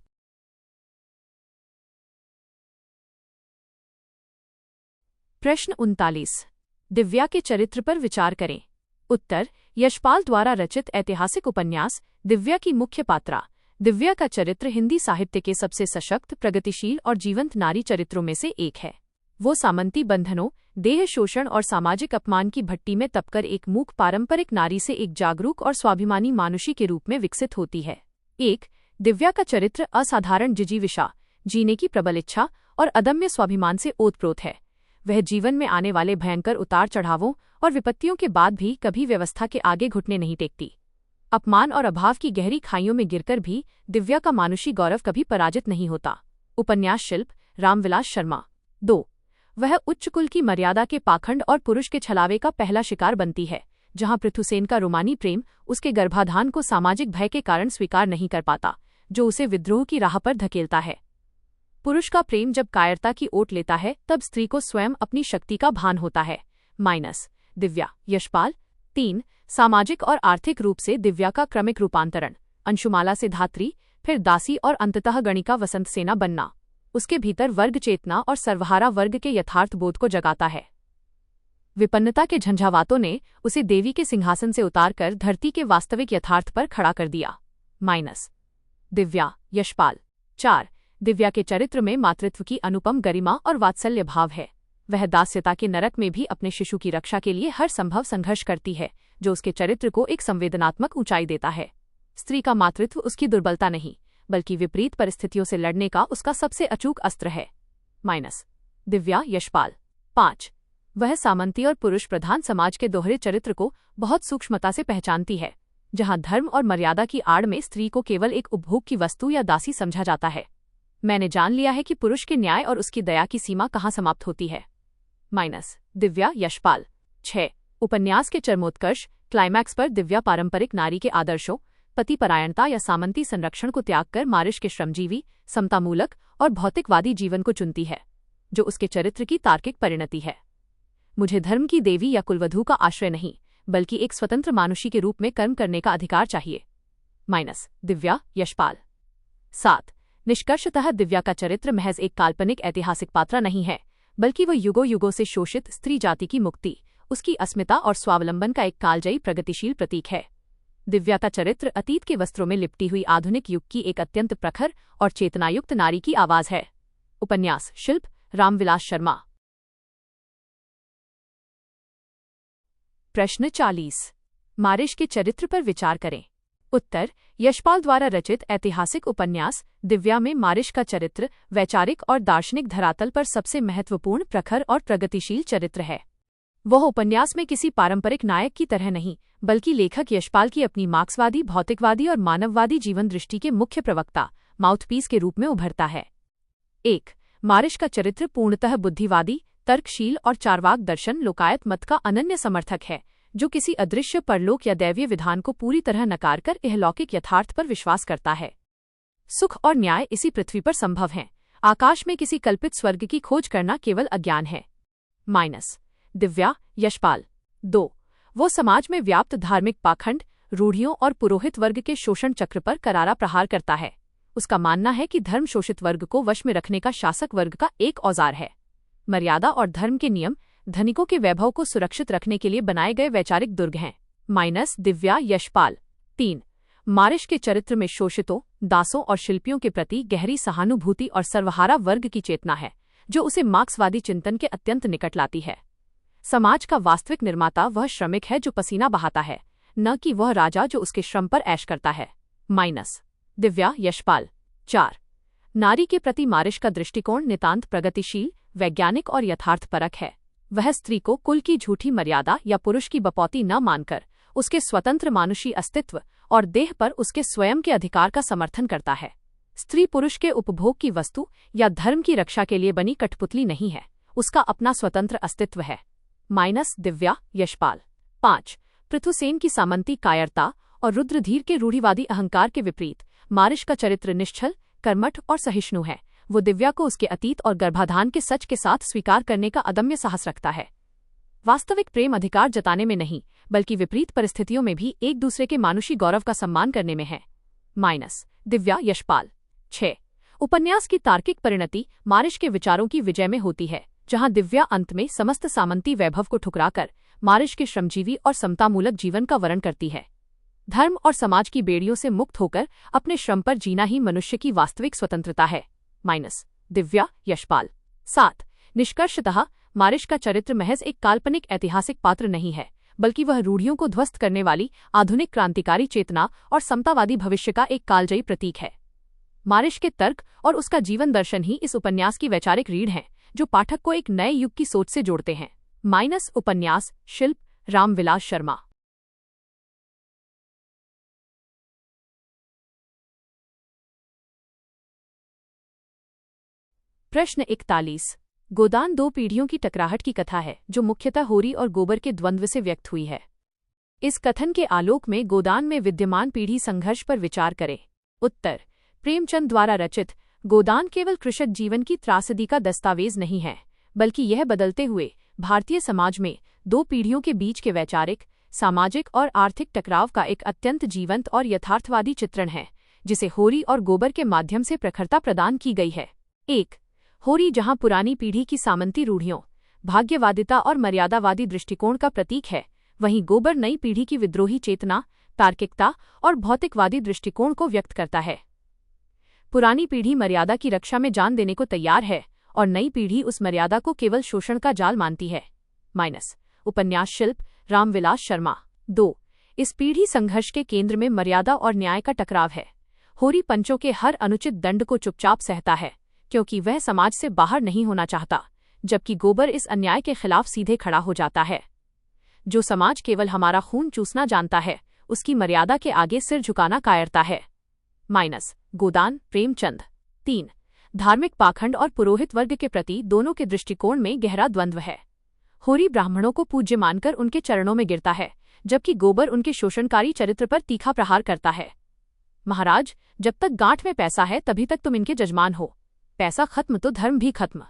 प्रश्न 39। दिव्या के चरित्र पर विचार करें। उत्तर: यशपाल द्वारा रचित ऐतिहासिक उपन्यास दिव्या की मुख्य पात्रा दिव्या का चरित्र हिंदी साहित्य के सबसे सशक्त, प्रगतिशील और जीवंत नारी चरित्रों में से एक है। वो सामंती बंधनों, देह शोषण और सामाजिक अपमान की भट्टी में तपकर एक मूक पारंपरिक नारी से एक जागरूक और स्वाभिमानी मानुषी के रूप में विकसित होती है। 1. दिव्या का चरित्र असाधारण जिजीविषा, जीने की प्रबल इच्छा और अदम्य स्वाभिमान से ओतप्रोत है। वह जीवन में आने वाले भयंकर उतार चढ़ावों और विपत्तियों के बाद भी कभी व्यवस्था के आगे घुटने नहीं टेकती। अपमान और अभाव की गहरी खाइयों में गिरकर भी दिव्या का मानुषी गौरव कभी पराजित नहीं होता। उपन्यास शिल्प, रामविलास शर्मा। 2. वह उच्च कुल की मर्यादा के पाखंड और पुरुष के छलावे का पहला शिकार बनती है, जहां पृथुसेन का रोमानी प्रेम उसके गर्भाधान को सामाजिक भय के कारण स्वीकार नहीं कर पाता, जो उसे विद्रोह की राह पर धकेलता है। पुरुष का प्रेम जब कायरता की ओट लेता है, तब स्त्री को स्वयं अपनी शक्ति का भान होता है। दिव्या, यशपाल। 3. सामाजिक और आर्थिक रूप से दिव्या का क्रमिक रूपांतरण, अंशुमाला से धात्री, फिर दासी और अंततः गणिका वसंत सेना बनना, उसके भीतर वर्ग चेतना और सर्वहारा वर्ग के यथार्थ बोध को जगाता है। विपन्नता के झंझावातों ने उसे देवी के सिंहासन से उतारकर धरती के वास्तविक यथार्थ पर खड़ा कर दिया। दिव्या, यशपाल। 4. दिव्या के चरित्र में मातृत्व की अनुपम गरिमा और वात्सल्य भाव है। वह दास्यता के नरक में भी अपने शिशु की रक्षा के लिए हर संभव संघर्ष करती है, जो उसके चरित्र को एक संवेदनात्मक ऊंचाई देता है। स्त्री का मातृत्व उसकी दुर्बलता नहीं, बल्कि विपरीत परिस्थितियों से लड़ने का उसका सबसे अचूक अस्त्र है। दिव्या, यशपाल। 5. वह सामंती और पुरुष प्रधान समाज के दोहरे चरित्र को बहुत सूक्ष्मता से पहचानती है, जहां धर्म और मर्यादा की आड़ में स्त्री को केवल एक उपभोग की वस्तु या दासी समझा जाता है। मैंने जान लिया है कि पुरुष के न्याय और उसकी दया की सीमा कहाँ समाप्त होती है। दिव्या, यशपाल। 6. उपन्यास के चरमोत्कर्ष क्लाइमैक्स पर दिव्या पारंपरिक नारी के आदर्शों, पतिपरायणता या सामंती संरक्षण को त्याग कर मारिश के श्रमजीवी, समतामूलक और भौतिकवादी जीवन को चुनती है, जो उसके चरित्र की तार्किक परिणति है। मुझे धर्म की देवी या कुलवधू का आश्रय नहीं, बल्कि एक स्वतंत्र मानुषी के रूप में कर्म करने का अधिकार चाहिए। दिव्या, यशपाल। 7. निष्कर्षतः दिव्या का चरित्र महज एक काल्पनिक ऐतिहासिक पात्र नहीं है, बल्कि वह युगों युगों से शोषित स्त्री जाति की मुक्ति, उसकी अस्मिता और स्वावलंबन का एक कालजयी प्रगतिशील प्रतीक है। दिव्या का चरित्र अतीत के वस्त्रों में लिपटी हुई आधुनिक युग की एक अत्यंत प्रखर और चेतनायुक्त नारी की आवाज है। उपन्यास शिल्प, रामविलास शर्मा। प्रश्न 40। मारिश के चरित्र पर विचार करें। उत्तर: यशपाल द्वारा रचित ऐतिहासिक उपन्यास दिव्या में मारिश का चरित्र वैचारिक और दार्शनिक धरातल पर सबसे महत्वपूर्ण, प्रखर और प्रगतिशील चरित्र है। वह उपन्यास में किसी पारंपरिक नायक की तरह नहीं, बल्कि लेखक यशपाल की अपनी मार्क्सवादी, भौतिकवादी और मानववादी जीवन दृष्टि के मुख्य प्रवक्ता, माउथपीस के रूप में उभरता है। 1. मारिश का चरित्र पूर्णतः बुद्धिवादी, तर्कशील और चार्वाक दर्शन लोकायत मत का अनन्य समर्थक है, जो किसी अदृश्य परलोक या दैवीय विधान को पूरी तरह नकार कर इहलौकिक यथार्थ पर विश्वास करता है। सुख और न्याय इसी पृथ्वी पर संभव हैं। आकाश में किसी कल्पित स्वर्ग की खोज करना केवल अज्ञान है। दिव्या, यशपाल। 2. वो समाज में व्याप्त धार्मिक पाखंड, रूढ़ियों और पुरोहित वर्ग के शोषण चक्र पर करारा प्रहार करता है। उसका मानना है कि धर्म शोषित वर्ग को वश में रखने का शासक वर्ग का एक औजार है। मर्यादा और धर्म के नियम धनिकों के वैभव को सुरक्षित रखने के लिए बनाए गए वैचारिक दुर्ग हैं। दिव्या, यशपाल। 3. मारिश के चरित्र में शोषितों, दासों और शिल्पियों के प्रति गहरी सहानुभूति और सर्वहारा वर्ग की चेतना है, जो उसे मार्क्सवादी चिंतन के अत्यंत निकट लाती है। समाज का वास्तविक निर्माता वह श्रमिक है जो पसीना बहाता है, न कि वह राजा जो उसके श्रम पर ऐश करता है। दिव्या, यशपाल। 4. नारी के प्रति मारिश का दृष्टिकोण नितांत प्रगतिशील, वैज्ञानिक और यथार्थपरक है। वह स्त्री को कुल की झूठी मर्यादा या पुरुष की बपौती न मानकर उसके स्वतंत्र मानुषी अस्तित्व और देह पर उसके स्वयं के अधिकार का समर्थन करता है। स्त्री पुरुष के उपभोग की वस्तु या धर्म की रक्षा के लिए बनी कठपुतली नहीं है, उसका अपना स्वतंत्र अस्तित्व है। दिव्या, यशपाल। 5. पृथुसेन की सामंती कायरता और रुद्रधीर के रूढ़िवादी अहंकार के विपरीत मारिश का चरित्र निश्चल, कर्मठ और सहिष्णु है। वो दिव्या को उसके अतीत और गर्भाधान के सच के साथ स्वीकार करने का अदम्य साहस रखता है। वास्तविक प्रेम अधिकार जताने में नहीं, बल्कि विपरीत परिस्थितियों में भी एक दूसरे के मानुषी गौरव का सम्मान करने में है। दिव्या, यशपाल। 6. उपन्यास की तार्किक परिणति मारिश के विचारों की विजय में होती है, जहां दिव्या अंत में समस्त सामंती वैभव को ठुकराकर मारिश के श्रमजीवी और समतामूलक जीवन का वर्ण करती है। धर्म और समाज की बेड़ियों से मुक्त होकर अपने श्रम पर जीना ही मनुष्य की वास्तविक स्वतंत्रता है। दिव्या, यशपाल। 7. निष्कर्षतः मारिश का चरित्र महज एक काल्पनिक ऐतिहासिक पात्र नहीं है, बल्कि वह रूढ़ियों को ध्वस्त करने वाली आधुनिक क्रांतिकारी चेतना और समतावादी भविष्य का एक कालजयी प्रतीक है। मारिश के तर्क और उसका जीवन दर्शन ही इस उपन्यास की वैचारिक रीढ़ हैं, जो पाठक को एक नए युग की सोच से जोड़ते हैं। उपन्यास शिल्प, रामविलास शर्मा। प्रश्न 41। गोदान दो पीढ़ियों की टकराहट की कथा है, जो मुख्यतः होरी और गोबर के द्वंद्व से व्यक्त हुई है। इस कथन के आलोक में गोदान में विद्यमान पीढ़ी संघर्ष पर विचार करें। उत्तर: प्रेमचंद द्वारा रचित गोदान केवल कृषक जीवन की त्रासदी का दस्तावेज नहीं है, बल्कि यह बदलते हुए भारतीय समाज में दो पीढ़ियों के बीच के वैचारिक, सामाजिक और आर्थिक टकराव का एक अत्यंत जीवंत और यथार्थवादी चित्रण है, जिसे होरी और गोबर के माध्यम से प्रखरता प्रदान की गई है। 1. होरी जहां पुरानी पीढ़ी की सामंती रूढ़ियों, भाग्यवादिता और मर्यादावादी दृष्टिकोण का प्रतीक है, वहीं गोबर नई पीढ़ी की विद्रोही चेतना, तार्किकता और भौतिकवादी दृष्टिकोण को व्यक्त करता है। पुरानी पीढ़ी मर्यादा की रक्षा में जान देने को तैयार है और नई पीढ़ी उस मर्यादा को केवल शोषण का जाल मानती है। उपन्यास शिल्प, रामविलास शर्मा। 2. इस पीढ़ी संघर्ष के केंद्र में मर्यादा और न्याय का टकराव है। होरी पंचों के हर अनुचित दंड को चुपचाप सहता है, क्योंकि वह समाज से बाहर नहीं होना चाहता, जबकि गोबर इस अन्याय के खिलाफ सीधे खड़ा हो जाता है। जो समाज केवल हमारा खून चूसना जानता है, उसकी मर्यादा के आगे सिर झुकाना कायरता है। गोदान, प्रेमचंद। 3. धार्मिक पाखंड और पुरोहित वर्ग के प्रति दोनों के दृष्टिकोण में गहरा द्वंद्व है। होरी ब्राह्मणों को पूज्य मानकर उनके चरणों में गिरता है, जबकि गोबर उनके शोषणकारी चरित्र पर तीखा प्रहार करता है। महाराज, जब तक गांठ में पैसा है तभी तक तुम इनके जजमान हो, पैसा खत्म तो धर्म भी खत्म।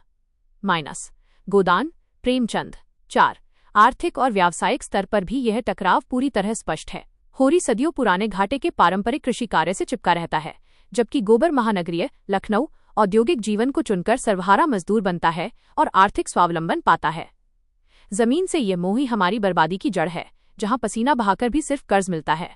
गोदान, प्रेमचंद। 4. आर्थिक और व्यावसायिक स्तर पर भी यह टकराव पूरी तरह स्पष्ट है। होरी सदियों पुराने घाटे के पारंपरिक कृषि कार्य से चिपका रहता है, जबकि गोबर महानगरीय लखनऊ औद्योगिक जीवन को चुनकर सर्वहारा मजदूर बनता है और आर्थिक स्वावलंबन पाता है। जमीन से ये मोह ही हमारी बर्बादी की जड़ है, जहां पसीना बहाकर भी सिर्फ कर्ज मिलता है।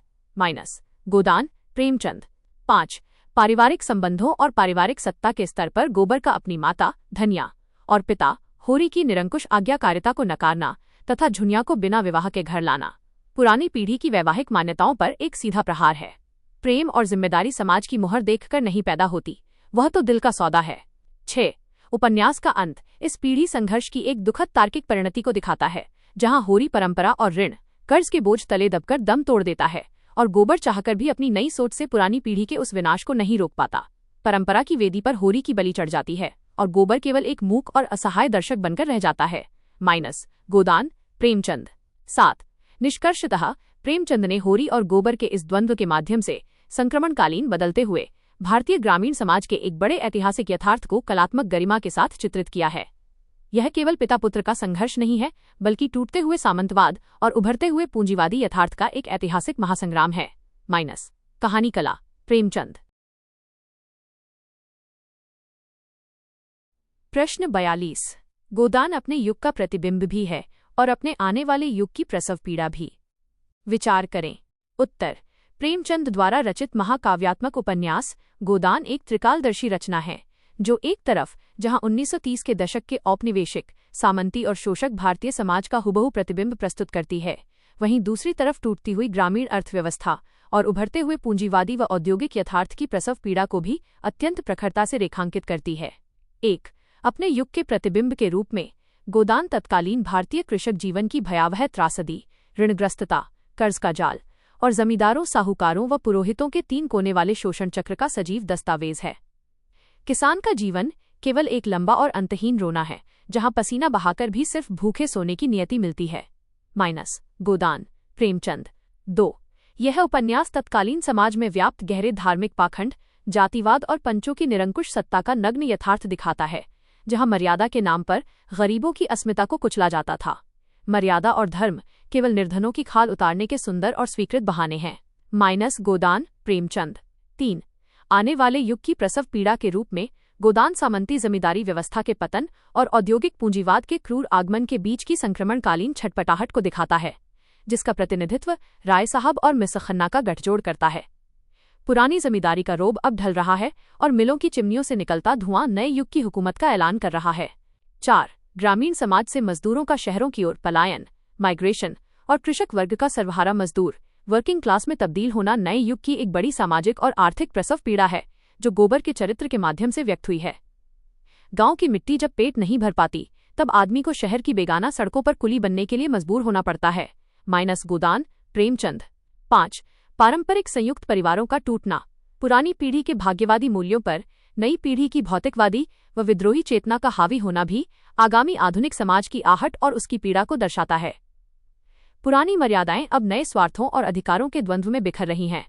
गोदान, प्रेमचंद। 5. पारिवारिक संबंधों और पारिवारिक सत्ता के स्तर पर गोबर का अपनी माता धनिया और पिता होरी की निरंकुश आज्ञाकारिता को नकारना तथा झुनिया को बिना विवाह के घर लाना पुरानी पीढ़ी की वैवाहिक मान्यताओं पर एक सीधा प्रहार है। प्रेम और जिम्मेदारी समाज की मुहर देखकर नहीं पैदा होती, वह तो दिल का सौदा है। 6. उपन्यास का अंत इस पीढ़ी संघर्ष की एक दुखद तार्किक परिणति को दिखाता है, जहां होरी परंपरा और ऋण कर्ज के बोझ तले दबकर दम तोड़ देता है और गोबर चाहकर भी अपनी नई सोच से पुरानी पीढ़ी के उस विनाश को नहीं रोक पाता। परंपरा की वेदी पर होरी की बलि चढ़ जाती है और गोबर केवल एक मूक और असहाय दर्शक बनकर रह जाता है। गोदान, प्रेमचंद। 7. निष्कर्षतः प्रेमचंद ने होरी और गोबर के इस द्वंद्व के माध्यम से संक्रमणकालीन बदलते हुए भारतीय ग्रामीण समाज के एक बड़े ऐतिहासिक यथार्थ को कलात्मक गरिमा के साथ चित्रित किया है। यह केवल पिता पुत्र का संघर्ष नहीं है, बल्कि टूटते हुए सामंतवाद और उभरते हुए पूंजीवादी यथार्थ का एक ऐतिहासिक महासंग्राम है। कहानी कला, प्रेमचंद। प्रश्न 42। गोदान अपने युग का प्रतिबिंब भी है और अपने आने वाले युग की प्रसव पीड़ा भी। विचार करें। उत्तर। प्रेमचंद द्वारा रचित महाकाव्यात्मक उपन्यास गोदान एक त्रिकालदर्शी रचना है, जो एक तरफ जहां 1930 के दशक के औपनिवेशिक, सामंती और शोषक भारतीय समाज का हुबहू प्रतिबिंब प्रस्तुत करती है, वहीं दूसरी तरफ टूटती हुई ग्रामीण अर्थव्यवस्था और उभरते हुए पूंजीवादी व औद्योगिक यथार्थ की प्रसव पीड़ा को भी अत्यंत प्रखरता से रेखांकित करती है। 1. अपने युग के प्रतिबिंब के रूप में गोदान तत्कालीन भारतीय कृषक जीवन की भयावह त्रासदी, ऋणग्रस्तता, कर्ज का जाल और जमींदारों, साहूकारों व पुरोहितों के 3 कोने वाले शोषण चक्र का सजीव दस्तावेज है। किसान का जीवन केवल एक लंबा और अंतहीन रोना है, जहां पसीना बहाकर भी सिर्फ भूखे सोने की नियति मिलती है। गोदान, प्रेमचंद। 2. यह उपन्यास तत्कालीन समाज में व्याप्त गहरे धार्मिक पाखंड, जातिवाद और पंचों की निरंकुश सत्ता का नग्न यथार्थ दिखाता है, जहां मर्यादा के नाम पर गरीबों की अस्मिता को कुचला जाता था। मर्यादा और धर्म केवल निर्धनों की खाल उतारने के सुंदर और स्वीकृत बहाने हैं। गोदान, प्रेमचंद। 3. आने वाले युग की प्रसव पीड़ा के रूप में गोदान सामंती जमींदारी व्यवस्था के पतन और औद्योगिक पूंजीवाद के क्रूर आगमन के बीच की संक्रमणकालीन छटपटाहट को दिखाता है, जिसका प्रतिनिधित्व राय साहब और मिस खन्ना का गठजोड़ करता है। पुरानी जमींदारी का रोब अब ढल रहा है और मिलों की चिमनियों से निकलता धुआं नए युग की हुकूमत का ऐलान कर रहा है। 4. ग्रामीण समाज से मजदूरों का शहरों की ओर पलायन, माइग्रेशन और कृषक वर्ग का सर्वहारा मजदूर, वर्किंग क्लास में तब्दील होना नए युग की एक बड़ी सामाजिक और आर्थिक प्रसव पीड़ा है, जो गोबर के चरित्र के माध्यम से व्यक्त हुई है। गांव की मिट्टी जब पेट नहीं भर पाती, तब आदमी को शहर की बेगाना सड़कों पर कुली बनने के लिए मजबूर होना पड़ता है। गोदान, प्रेमचंद। 5. पारंपरिक संयुक्त परिवारों का टूटना, पुरानी पीढ़ी के भाग्यवादी मूल्यों पर नई पीढ़ी की भौतिकवादी व विद्रोही चेतना का हावी होना भी आगामी आधुनिक समाज की आहट और उसकी पीड़ा को दर्शाता है। पुरानी मर्यादाएं अब नए स्वार्थों और अधिकारों के द्वंद्व में बिखर रही हैं।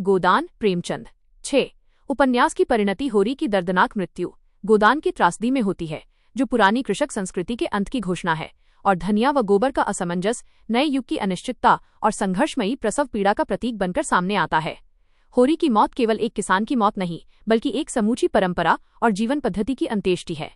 गोदान, प्रेमचंद। 6. उपन्यास की परिणति होरी की दर्दनाक मृत्यु गोदान की त्रासदी में होती है, जो पुरानी कृषक संस्कृति के अंत की घोषणा है और धनिया व गोबर का असमंजस नए युग की अनिश्चितता और संघर्षमयी प्रसव पीड़ा का प्रतीक बनकर सामने आता है। होरी की मौत केवल एक किसान की मौत नहीं, बल्कि एक समूची परंपरा और जीवन पद्धति की अंत्येष्टि है।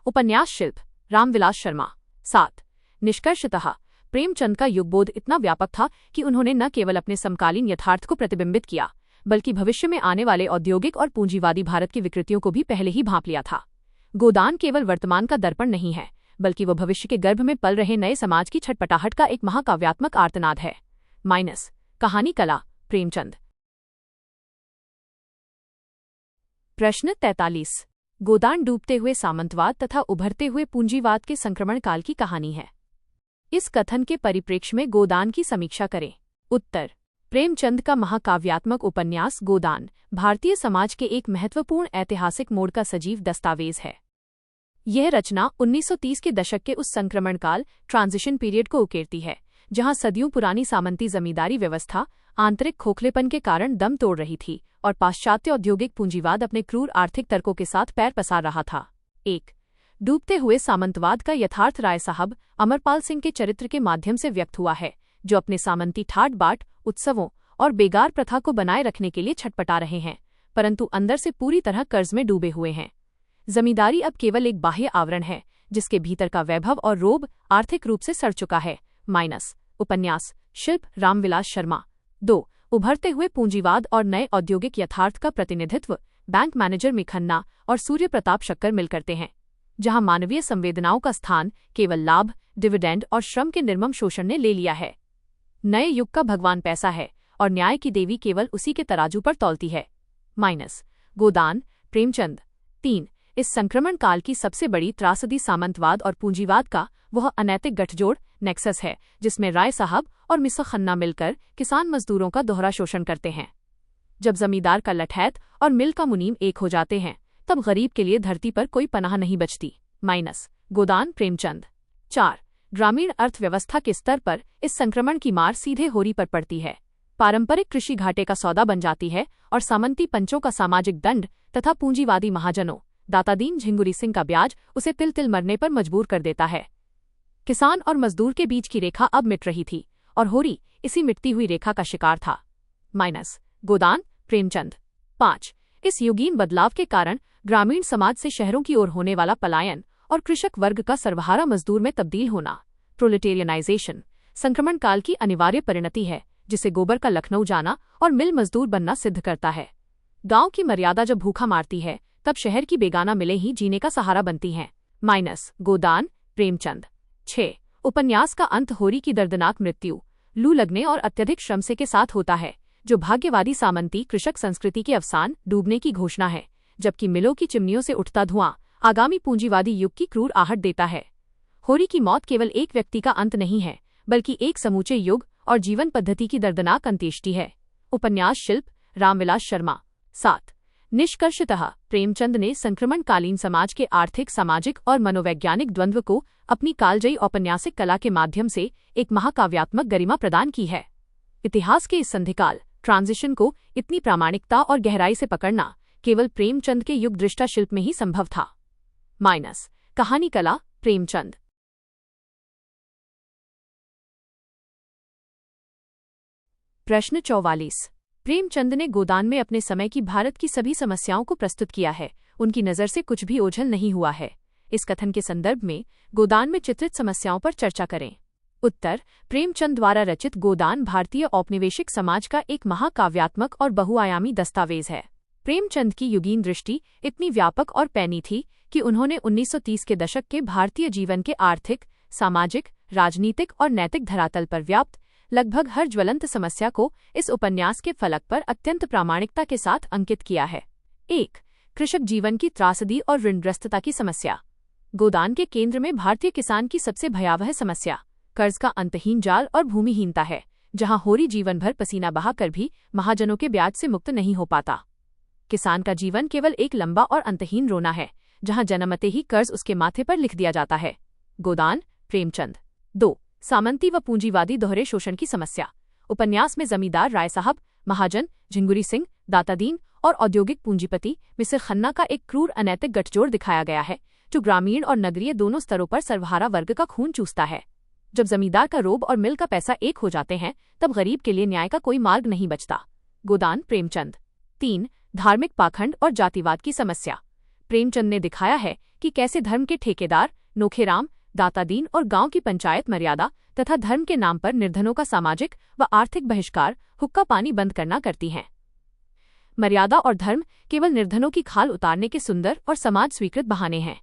उपन्यास शिल्प, रामविलास शर्मा। 7 निष्कर्षतः प्रेमचंद का युगबोध इतना व्यापक था कि उन्होंने न केवल अपने समकालीन यथार्थ को प्रतिबिंबित किया, बल्कि भविष्य में आने वाले औद्योगिक और पूंजीवादी भारत की विकृतियों को भी पहले ही भांप लिया था। गोदान केवल वर्तमान का दर्पण नहीं है, बल्कि वह भविष्य के गर्भ में पल रहे नए समाज की छटपटाहट का एक महाकाव्यात्मक आर्तनाद है। कहानी कला, प्रेमचंद। प्रश्न 43। गोदान डूबते हुए सामंतवाद तथा उभरते हुए पूंजीवाद के संक्रमण काल की कहानी है। इस कथन के परिप्रेक्ष्य में गोदान की समीक्षा करें। उत्तर। प्रेमचंद का महाकाव्यात्मक उपन्यास गोदान भारतीय समाज के एक महत्वपूर्ण ऐतिहासिक मोड़ का सजीव दस्तावेज है। यह रचना 1930 के दशक के उस संक्रमणकाल ट्रांजिशन पीरियड को उकेरती है, जहां सदियों पुरानी सामंती जमींदारी व्यवस्था आंतरिक खोखलेपन के कारण दम तोड़ रही थी और पाश्चात्य औद्योगिक पूंजीवाद अपने क्रूर आर्थिक तर्कों के साथ पैर पसार रहा था। 1 डूबते हुए सामंतवाद का यथार्थ राय साहब अमरपाल सिंह के चरित्र के माध्यम से व्यक्त हुआ है, जो अपने सामंती ठाट बाट उत्सवों और बेगार प्रथा को बनाए रखने के लिए छटपटा रहे हैं, परंतु अंदर से पूरी तरह कर्ज में डूबे हुए हैं। जमींदारी अब केवल एक बाह्य आवरण है, जिसके भीतर का वैभव और रोब आर्थिक रूप से सड़ चुका है। उपन्यास शिल्प, रामविलास शर्मा। 2 उभरते हुए पूंजीवाद और नए औद्योगिक यथार्थ का प्रतिनिधित्व बैंक मैनेजर मिखन्ना और सूर्य प्रताप शक्कर मिल करते हैं, जहां मानवीय संवेदनाओं का स्थान केवल लाभ, डिविडेंड और श्रम के निर्मम शोषण ने ले लिया है। नए युग का भगवान पैसा है और न्याय की देवी केवल उसी के तराजू पर तौलती है। गोदान, प्रेमचंद। 3 इस संक्रमण काल की सबसे बड़ी त्रासदी सामंतवाद और पूंजीवाद का वह अनैतिक गठजोड़ नेक्सस है, जिसमें राय साहब और मिसर खन्ना मिलकर किसान मजदूरों का दोहरा शोषण करते हैं। जब जमींदार का लठैत और मिल का मुनीम एक हो जाते हैं, तब गरीब के लिए धरती पर कोई पनाह नहीं बचती। गोदान, प्रेमचंद। 4 ग्रामीण अर्थव्यवस्था के स्तर पर इस संक्रमण की मार सीधे होरी पर पड़ती है। पारंपरिक कृषि घाटे का सौदा बन जाती है और सामंती पंचों का सामाजिक दंड तथा पूंजीवादी महाजनों दातादीन झिंगुरी सिंह का ब्याज उसे तिल तिल मरने पर मजबूर कर देता है। किसान और मजदूर के बीच की रेखा अब मिट रही थी और होरी इसी मिटती हुई रेखा का शिकार था। गोदान, प्रेमचंद। 5 इस युगीन बदलाव के कारण ग्रामीण समाज से शहरों की ओर होने वाला पलायन और कृषक वर्ग का सर्वहारा मजदूर में तब्दील होना, प्रोलेटेरियनाइजेशन, संक्रमण काल की अनिवार्य परिणति है, जिसे गोबर का लखनऊ जाना और मिल मजदूर बनना सिद्ध करता है। गांव की मर्यादा जब भूखा मारती है, तब शहर की बेगाना मिलें ही जीने का सहारा बनती हैं। गोदान, प्रेमचंद। 6 उपन्यास का अंत होरी की दर्दनाक मृत्यु, लू लगने और अत्यधिक श्रम से के साथ होता है, जो भाग्यवादी सामंती कृषक संस्कृति के अवसान, डूबने की घोषणा है, जबकि मिलों की चिमनियों से उठता धुआं आगामी पूंजीवादी युग की क्रूर आहट देता है। होरी की मौत केवल एक व्यक्ति का अंत नहीं है, बल्कि एक समूचे युग और जीवन पद्धति की दर्दनाक अंत्येष्टि है। उपन्यास शिल्प, रामविलास शर्मा। 7 निष्कर्षतः प्रेमचंद ने संक्रमणकालीन समाज के आर्थिक, सामाजिक और मनोवैज्ञानिक द्वंद्व को अपनी कालजयी औपन्यासिक कला के माध्यम से एक महाकाव्यात्मक गरिमा प्रदान की है। इतिहास के इस संधिकाल ट्रांजिशन को इतनी प्रामाणिकता और गहराई से पकड़ना केवल प्रेमचंद के युग दृष्टा शिल्प में ही संभव था। कहानी कला, प्रेमचंद। प्रश्न 44। प्रेमचंद ने गोदान में अपने समय की भारत की सभी समस्याओं को प्रस्तुत किया है, उनकी नज़र से कुछ भी ओझल नहीं हुआ है। इस कथन के संदर्भ में गोदान में चित्रित समस्याओं पर चर्चा करें। उत्तर। प्रेमचंद द्वारा रचित गोदान भारतीय औपनिवेशिक समाज का एक महाकाव्यात्मक और बहुआयामी दस्तावेज है। प्रेमचंद की युगीन दृष्टि इतनी व्यापक और पैनी थी कि उन्होंने 1930 के दशक के भारतीय जीवन के आर्थिक, सामाजिक, राजनीतिक और नैतिक धरातल पर व्याप्त लगभग हर ज्वलंत समस्या को इस उपन्यास के फलक पर अत्यंत प्रामाणिकता के साथ अंकित किया है। 1 कृषक जीवन की त्रासदी और ऋणग्रस्तता की समस्या। गोदान के केंद्र में भारतीय किसान की सबसे भयावह समस्या कर्ज का अंतहीन जाल और भूमिहीनता है, जहां होरी जीवन भर पसीना बहाकर भी महाजनों के ब्याज से मुक्त नहीं हो पाता। किसान का जीवन केवल एक लंबा और अंतहीन रोना है, जहां जन्मते ही कर्ज उसके माथे पर लिख दिया जाता है। गोदान, प्रेमचंद। 2 सामंती व पूंजीवादी दोहरे शोषण की समस्या। उपन्यास में जमींदार राय साहब, महाजन झिंगुरी सिंह, दातादीन और औद्योगिक पूंजीपति मिसर खन्ना का एक क्रूर अनैतिक गठजोड़ दिखाया गया है, जो ग्रामीण और नगरीय दोनों स्तरों पर सर्वहारा वर्ग का खून चूसता है। जब जमींदार का रोब और मिल का पैसा एक हो जाते हैं, तब गरीब के लिए न्याय का कोई मार्ग नहीं बचता। गोदान प्रेमचंद। 3. धार्मिक पाखंड और जातिवाद की समस्या। प्रेमचंद ने दिखाया है कि कैसे धर्म के ठेकेदार, नोखेराम, दातादीन और गांव की पंचायत मर्यादा तथा धर्म के नाम पर निर्धनों का सामाजिक व आर्थिक बहिष्कार, हुक्का पानी बंद करना करती हैं। मर्यादा और धर्म केवल निर्धनों की खाल उतारने के सुंदर और समाज स्वीकृत बहाने हैं।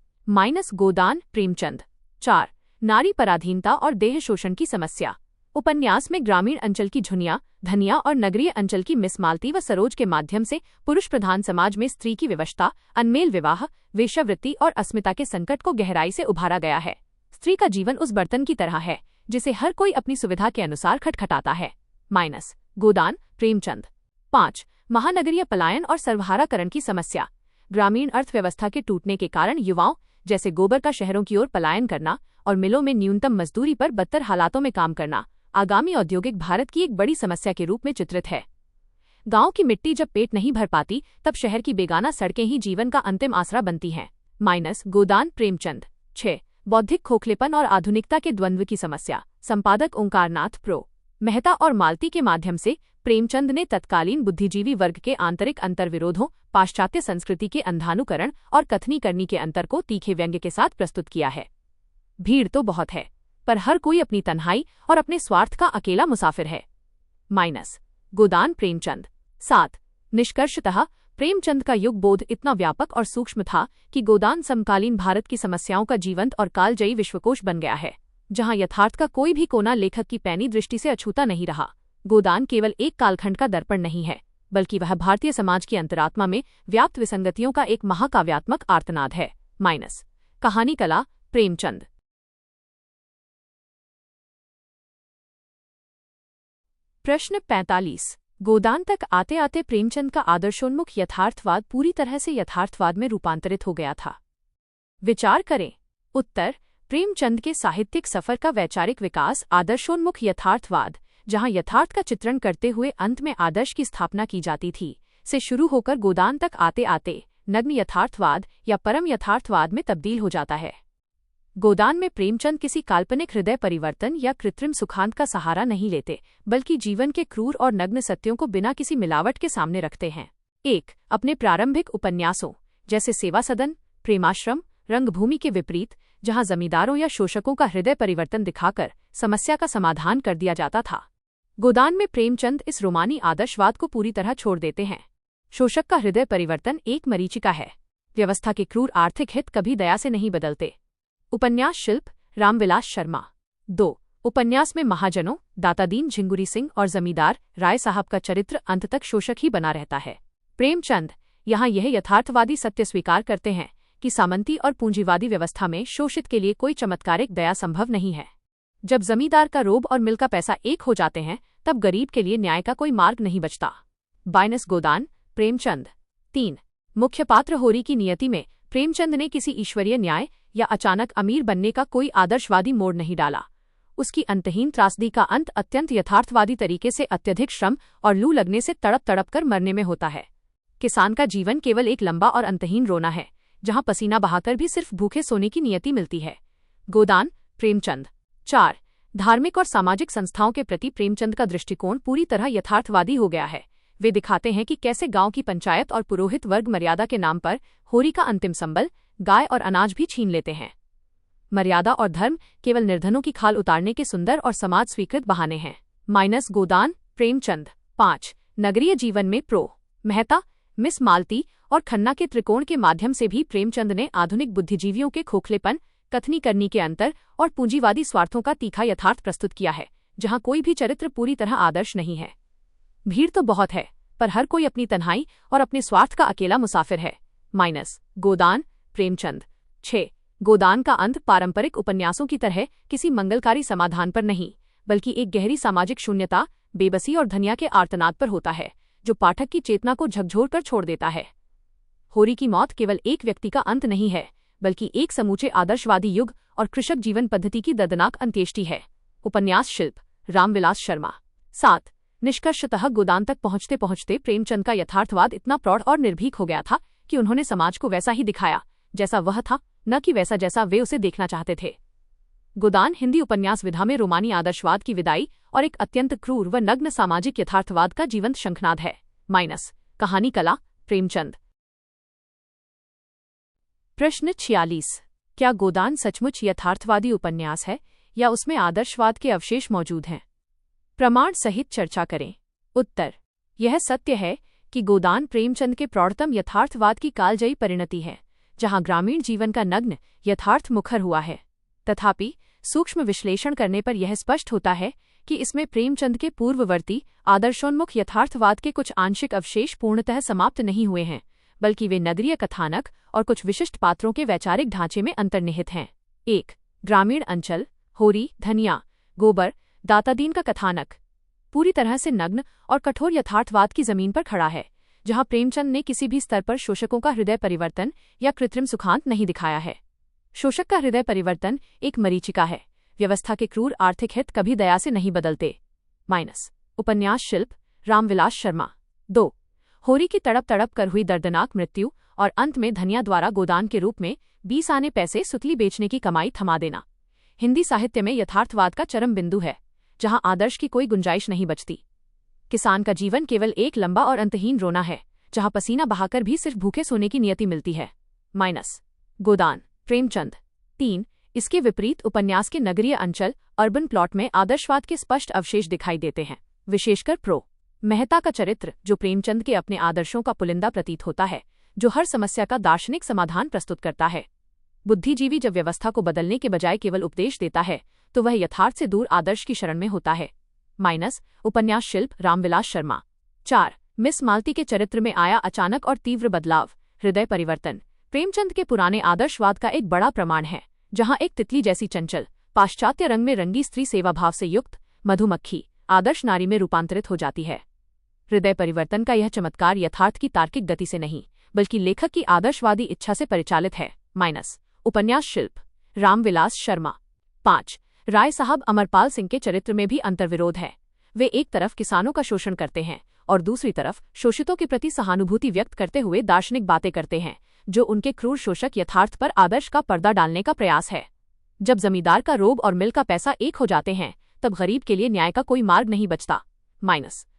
गोदान प्रेमचंद। 4. नारी पराधीनता और देह शोषण की समस्या। उपन्यास में ग्रामीण अंचल की झुनिया, धनिया और नगरीय अंचल की मिस मालती व सरोज के माध्यम से पुरुष प्रधान समाज में स्त्री की विवशता, अनमेल विवाह, वेश्यावृत्ति और अस्मिता के संकट को गहराई से उभारा गया है। स्त्री का जीवन उस बर्तन की तरह है जिसे हर कोई अपनी सुविधा के अनुसार खटखटाता है। गोदान प्रेमचंद। 5. महानगरीय पलायन और सर्वहाराकरण की समस्या। ग्रामीण अर्थव्यवस्था के टूटने के कारण युवाओं जैसे गोबर का शहरों की ओर पलायन करना और मिलों में न्यूनतम मजदूरी पर बदतर हालातों में काम करना आगामी औद्योगिक भारत की एक बड़ी समस्या के रूप में चित्रित है। गांव की मिट्टी जब पेट नहीं भर पाती, तब शहर की बेगाना सड़कें ही जीवन का अंतिम आसरा बनती हैं। गोदान प्रेमचंद। 6. बौद्धिक खोखलेपन और आधुनिकता के द्वंद्व की समस्या। संपादक ओंकारनाथ प्रो मेहता और मालती के माध्यम से प्रेमचंद ने तत्कालीन बुद्धिजीवी वर्ग के आंतरिक अंतर्विरोधों, पाश्चात्य संस्कृति के अंधानुकरण और कथनीकरणी के अंतर को तीखे व्यंग्य के साथ प्रस्तुत किया है। भीड़ तो बहुत है, पर हर कोई अपनी तन्हाई और अपने स्वार्थ का अकेला मुसाफिर है। गोदान प्रेमचंद। 7. निष्कर्षतः प्रेमचंद का युग बोध इतना व्यापक और सूक्ष्म था कि गोदान समकालीन भारत की समस्याओं का जीवंत और कालजयी विश्वकोश बन गया है, जहां यथार्थ का कोई भी कोना लेखक की पैनी दृष्टि से अछूता नहीं रहा। गोदान केवल एक कालखंड का दर्पण नहीं है, बल्कि वह भारतीय समाज की अंतरात्मा में व्याप्त विसंगतियों का एक महाकाव्यात्मक आर्तनाद है। कहानी कला प्रेमचंद। प्रश्न 45। गोदान तक आते आते प्रेमचंद का आदर्शोन्मुख यथार्थवाद पूरी तरह से यथार्थवाद में रूपांतरित हो गया था। विचार करें। उत्तर। प्रेमचंद के साहित्यिक सफर का वैचारिक विकास आदर्शोन्मुख यथार्थवाद, जहां यथार्थ का चित्रण करते हुए अंत में आदर्श की स्थापना की जाती थी, से शुरू होकर गोदान तक आते आते नग्न यथार्थवाद या परम यथार्थवाद में तब्दील हो जाता है। गोदान में प्रेमचंद किसी काल्पनिक हृदय परिवर्तन या कृत्रिम सुखांत का सहारा नहीं लेते, बल्कि जीवन के क्रूर और नग्न सत्यों को बिना किसी मिलावट के सामने रखते हैं। 1. अपने प्रारंभिक उपन्यासों जैसे सेवा सदन, प्रेमाश्रम, रंगभूमि के विपरीत, जहां जमींदारों या शोषकों का हृदय परिवर्तन दिखाकर समस्या का समाधान कर दिया जाता था, गोदान में प्रेमचंद इस रोमानी आदर्शवाद को पूरी तरह छोड़ देते हैं। शोषक का हृदय परिवर्तन एक मरीचिका है। व्यवस्था के क्रूर आर्थिक हित कभी दया से नहीं बदलते। उपन्यास शिल्प रामविलास शर्मा। 2. उपन्यास में महाजनों, दातादीन झिंगुरी सिंह और जमींदार राय साहब का चरित्र अंत तक शोषक ही बना रहता है। प्रेमचंद यहाँ यह यथार्थवादी सत्य स्वीकार करते हैं कि सामंती और पूंजीवादी व्यवस्था में शोषित के लिए कोई चमत्कारिक दया संभव नहीं है। जब जमींदार का रोब और मिल का पैसा एक हो जाते हैं, तब गरीब के लिए न्याय का कोई मार्ग नहीं बचता। गोदान प्रेमचंद। 3. मुख्य पात्र होरी की नियति में प्रेमचंद ने किसी ईश्वरीय न्याय या अचानक अमीर बनने का कोई आदर्शवादी मोड़ नहीं डाला। उसकी अंतहीन त्रासदी का अंत अत्यंत यथार्थवादी तरीके से अत्यधिक श्रम और लू लगने से तड़प तड़प कर मरने में होता है। किसान का जीवन केवल एक लंबा और अंतहीन रोना है, जहां पसीना बहाकर भी सिर्फ भूखे सोने की नियति मिलती है। गोदान प्रेमचंद। 4. धार्मिक और सामाजिक संस्थाओं के प्रति प्रेमचंद का दृष्टिकोण पूरी तरह यथार्थवादी हो गया है। वे दिखाते हैं कि कैसे गांव की पंचायत और पुरोहित वर्ग मर्यादा के नाम पर होरी का अंतिम संबल, गाय और अनाज भी छीन लेते हैं। मर्यादा और धर्म केवल निर्धनों की खाल उतारने के सुंदर और समाज स्वीकृत बहाने हैं। गोदान प्रेमचंद। 5. नगरीय जीवन में प्रो मेहता, मिस मालती और खन्ना के त्रिकोण के माध्यम से भी प्रेमचंद ने आधुनिक बुद्धिजीवियों के खोखलेपन, कथनीकरणी के अंतर और पूंजीवादी स्वार्थों का तीखा यथार्थ प्रस्तुत किया है, जहां कोई भी चरित्र पूरी तरह आदर्श नहीं है। भीड़ तो बहुत है, पर हर कोई अपनी तन्हाई और अपने स्वार्थ का अकेला मुसाफिर है। गोदान प्रेमचंद। 6. गोदान का अंत पारंपरिक उपन्यासों की तरह किसी मंगलकारी समाधान पर नहीं, बल्कि एक गहरी सामाजिक शून्यता, बेबसी और धनिया के आर्तनाद पर होता है, जो पाठक की चेतना को झकझोर कर छोड़ देता है। होरी की मौत केवल एक व्यक्ति का अंत नहीं है, बल्कि एक समूचे आदर्शवादी युग और कृषक जीवन पद्धति की दर्दनाक अंत्येष्टि है। उपन्यास शिल्प रामविलास शर्मा। 7. निष्कर्षतः गोदान तक पहुंचते पहुंचते प्रेमचंद का यथार्थवाद इतना प्रौढ़ और निर्भीक हो गया था कि उन्होंने समाज को वैसा ही दिखाया जैसा वह था, न कि वैसा जैसा वे उसे देखना चाहते थे। गोदान हिंदी उपन्यास विधा में रोमानी आदर्शवाद की विदाई और एक अत्यंत क्रूर व नग्न सामाजिक यथार्थवाद का जीवंत शंखनाद है। कहानी कला प्रेमचंद। प्रश्न 46। क्या गोदान सचमुच यथार्थवादी उपन्यास है या उसमें आदर्शवाद के अवशेष मौजूद हैं? प्रमाण सहित चर्चा करें। उत्तर। यह सत्य है कि गोदान प्रेमचंद के प्रौढ़तम यथार्थवाद की कालजयी परिणति है, जहां ग्रामीण जीवन का नग्न यथार्थ मुखर हुआ है। तथापि सूक्ष्म विश्लेषण करने पर यह स्पष्ट होता है कि इसमें प्रेमचंद के पूर्ववर्ती आदर्शोन्मुख यथार्थवाद के कुछ आंशिक अवशेष पूर्णतः समाप्त नहीं हुए हैं, बल्कि वे नगरीय कथानक और कुछ विशिष्ट पात्रों के वैचारिक ढांचे में अंतर्निहित हैं। 1। ग्रामीण अंचल, होरी, धनिया, गोबर, दातादीन का कथानक पूरी तरह से नग्न और कठोर यथार्थवाद की जमीन पर खड़ा है, जहां प्रेमचंद ने किसी भी स्तर पर शोषकों का हृदय परिवर्तन या कृत्रिम सुखांत नहीं दिखाया है। शोषक का हृदय परिवर्तन एक मरीचिका है। व्यवस्था के क्रूर आर्थिक हित कभी दया से नहीं बदलते। उपन्यास शिल्प रामविलास शर्मा। 2। होरी की तड़प तड़प कर हुई दर्दनाक मृत्यु और अंत में धनिया द्वारा गोदान के रूप में 20 आने पैसे सुतली बेचने की कमाई थमा देना हिंदी साहित्य में यथार्थवाद का चरम बिंदु है, जहां आदर्श की कोई गुंजाइश नहीं बचती। किसान का जीवन केवल एक लंबा और अंतहीन रोना है, जहां पसीना बहाकर भी सिर्फ भूखे सोने की नियति मिलती है। गोदान प्रेमचंद। 3। इसके विपरीत उपन्यास के नगरीय अंचल अर्बन प्लॉट में आदर्शवाद के स्पष्ट अवशेष दिखाई देते हैं, विशेषकर प्रो मेहता का चरित्र, जो प्रेमचंद के अपने आदर्शों का पुलिंदा प्रतीत होता है, जो हर समस्या का दार्शनिक समाधान प्रस्तुत करता है। बुद्धिजीवी जब व्यवस्था को बदलने के बजाय केवल उपदेश देता है, तो वह यथार्थ से दूर आदर्श की शरण में होता है। उपन्यास शिल्प रामविलास शर्मा। 4। मिस मालती के चरित्र में आया अचानक और तीव्र बदलाव, हृदय परिवर्तन, प्रेमचंद के पुराने आदर्शवाद का एक बड़ा प्रमाण है, जहां एक तितली जैसी चंचल, पाश्चात्य रंग में रंगी स्त्री सेवाभाव से युक्त मधुमक्खी आदर्श नारी में रूपांतरित हो जाती है। हृदय परिवर्तन का यह चमत्कार यथार्थ की तार्किक गति से नहीं, बल्कि लेखक की आदर्शवादी इच्छा से परिचालित है। उपन्यास शिल्प रामविलास शर्मा। 5। राय साहब अमरपाल सिंह के चरित्र में भी अंतर्विरोध है। वे एक तरफ किसानों का शोषण करते हैं और दूसरी तरफ शोषितों के प्रति सहानुभूति व्यक्त करते हुए दार्शनिक बातें करते हैं, जो उनके क्रूर शोषक यथार्थ पर आदर्श का पर्दा डालने का प्रयास है। जब जमींदार का रोब और मिल का पैसा एक हो जाते हैं, तब गरीब के लिए न्याय का कोई मार्ग नहीं बचता।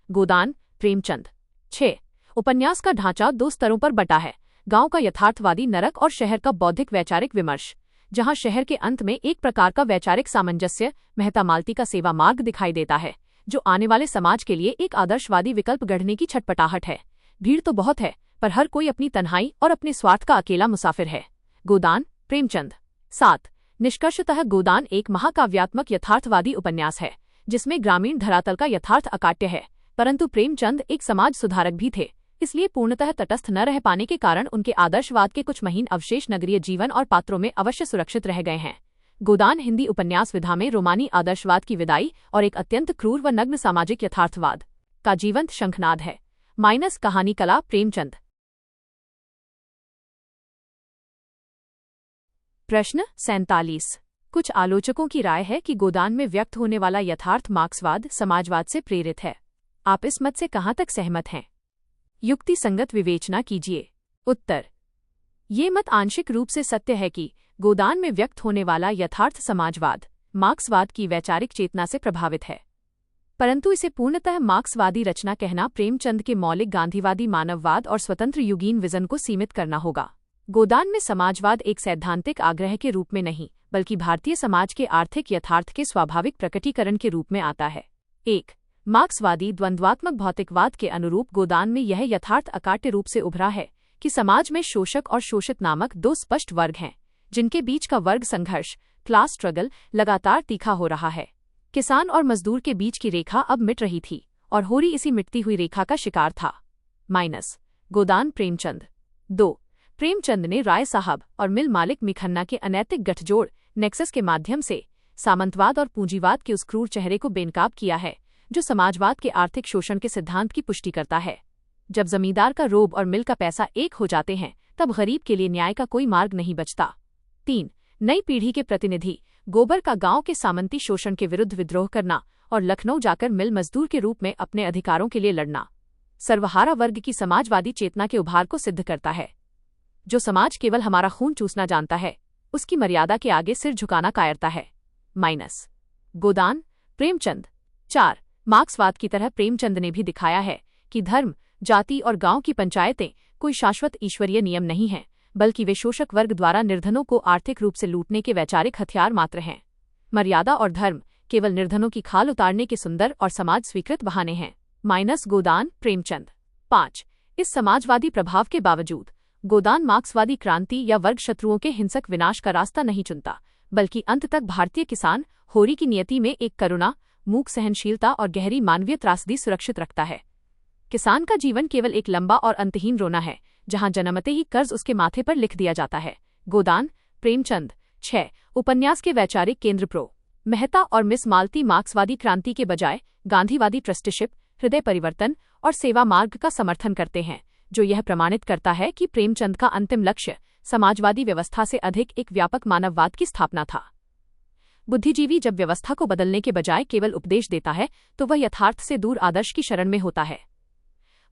गोदान प्रेमचंद। 6। उपन्यास का ढांचा 2 स्तरों पर बटा है। गांव का यथार्थवादी नरक और शहर का बौद्धिक वैचारिक विमर्श, जहां शहर के अंत में एक प्रकार का वैचारिक सामंजस्य मेहता मालती का सेवा मार्ग दिखाई देता है, जो आने वाले समाज के लिए एक आदर्शवादी विकल्प गढ़ने की छटपटाहट है। भीड़ तो बहुत है, पर हर कोई अपनी तन्हाई और अपने स्वार्थ का अकेला मुसाफिर है। गोदान प्रेमचंद। 7। निष्कर्षतः गोदान एक महाकाव्यात्मक यथार्थवादी उपन्यास है, जिसमें ग्रामीण धरातल का यथार्थ अकाट्य है, परंतु प्रेमचंद एक समाज सुधारक भी थे, इसलिए पूर्णतः तटस्थ न रह पाने के कारण उनके आदर्शवाद के कुछ महीन अवशेष नगरीय जीवन और पात्रों में अवश्य सुरक्षित रह गए हैं। गोदान हिंदी उपन्यास विधा में रोमानी आदर्शवाद की विदाई और एक अत्यंत क्रूर व नग्न सामाजिक यथार्थवाद का जीवंत शंखनाद है। कहानी कला प्रेमचंद। प्रश्न 47। कुछ आलोचकों की राय है कि गोदान में व्यक्त होने वाला यथार्थ मार्क्सवाद समाजवाद से प्रेरित है। आप इस मत से कहां तक सहमत हैं? युक्ति संगत विवेचना कीजिए। उत्तर। ये मत आंशिक रूप से सत्य है कि गोदान में व्यक्त होने वाला यथार्थ समाजवाद मार्क्सवाद की वैचारिक चेतना से प्रभावित है, परंतु इसे पूर्णतः मार्क्सवादी रचना कहना प्रेमचंद के मौलिक गांधीवादी मानववाद और स्वतंत्र युगीन विजन को सीमित करना होगा। गोदान में समाजवाद एक सैद्धांतिक आग्रह के रूप में नहीं, बल्कि भारतीय समाज के आर्थिक यथार्थ के स्वाभाविक प्रकटीकरण के रूप में आता है। 1। मार्क्सवादी द्वंद्वात्मक भौतिकवाद के अनुरूप गोदान में यह यथार्थ अकाट्य रूप से उभरा है कि समाज में शोषक और शोषित नामक 2 स्पष्ट वर्ग हैं, जिनके बीच का वर्ग संघर्ष क्लास स्ट्रगल लगातार तीखा हो रहा है। किसान और मजदूर के बीच की रेखा अब मिट रही थी और होरी इसी मिटती हुई रेखा का शिकार था। गोदान प्रेमचंद। 2। प्रेमचंद ने राय साहब और मिल मालिक मिखन्ना के अनैतिक गठजोड़ नेक्सस के माध्यम से सामंतवाद और पूंजीवाद के उस क्रूर चेहरे को बेनकाब किया है, जो समाजवाद के आर्थिक शोषण के सिद्धांत की पुष्टि करता है। जब जमींदार का रोब और मिल का पैसा एक हो जाते हैं, तब गरीब के लिए न्याय का कोई मार्ग नहीं बचता। 3। नई पीढ़ी के प्रतिनिधि गोबर का गांव के सामंती शोषण के विरुद्ध विद्रोह करना और लखनऊ जाकर मिल मजदूर के रूप में अपने अधिकारों के लिए लड़ना सर्वहारा वर्ग की समाजवादी चेतना के उभार को सिद्ध करता है। जो समाज केवल हमारा खून चूसना जानता है, उसकी मर्यादा के आगे सिर झुकाना कायरता है। माइनस। गोदान प्रेमचंद 4। मार्क्सवाद की तरह प्रेमचंद ने भी दिखाया है कि धर्म, जाति और गांव की पंचायतें कोई शाश्वत ईश्वरीय नियम नहीं हैं, बल्कि वे शोषक वर्ग द्वारा निर्धनों को आर्थिक रूप से लूटने के वैचारिक हथियार मात्र हैं। मर्यादा और धर्म केवल निर्धनों की खाल उतारने के सुंदर और समाज स्वीकृत बहाने हैं। माइनस। गोदान प्रेमचंद 5। इस समाजवादी प्रभाव के बावजूद गोदान मार्क्सवादी क्रांति या वर्ग शत्रुओं के हिंसक विनाश का रास्ता नहीं चुनता, बल्कि अंत तक भारतीय किसान होरी की नियति में एक करुणा, मूक सहनशीलता और गहरी मानवीय त्रासदी सुरक्षित रखता है। किसान का जीवन केवल एक लंबा और अंतहीन रोना है, जहां जन्मते ही कर्ज उसके माथे पर लिख दिया जाता है। गोदान प्रेमचंद 6। उपन्यास के वैचारिक केंद्र प्रो मेहता और मिस मालती मार्क्सवादी क्रांति के बजाय गांधीवादी ट्रस्टीशिप, हृदय परिवर्तन और सेवा मार्ग का समर्थन करते हैं, जो यह प्रमाणित करता है कि प्रेमचंद का अंतिम लक्ष्य समाजवादी व्यवस्था से अधिक एक व्यापक मानववाद की स्थापना था। बुद्धिजीवी जब व्यवस्था को बदलने के बजाय केवल उपदेश देता है, तो वह यथार्थ से दूर आदर्श की शरण में होता है।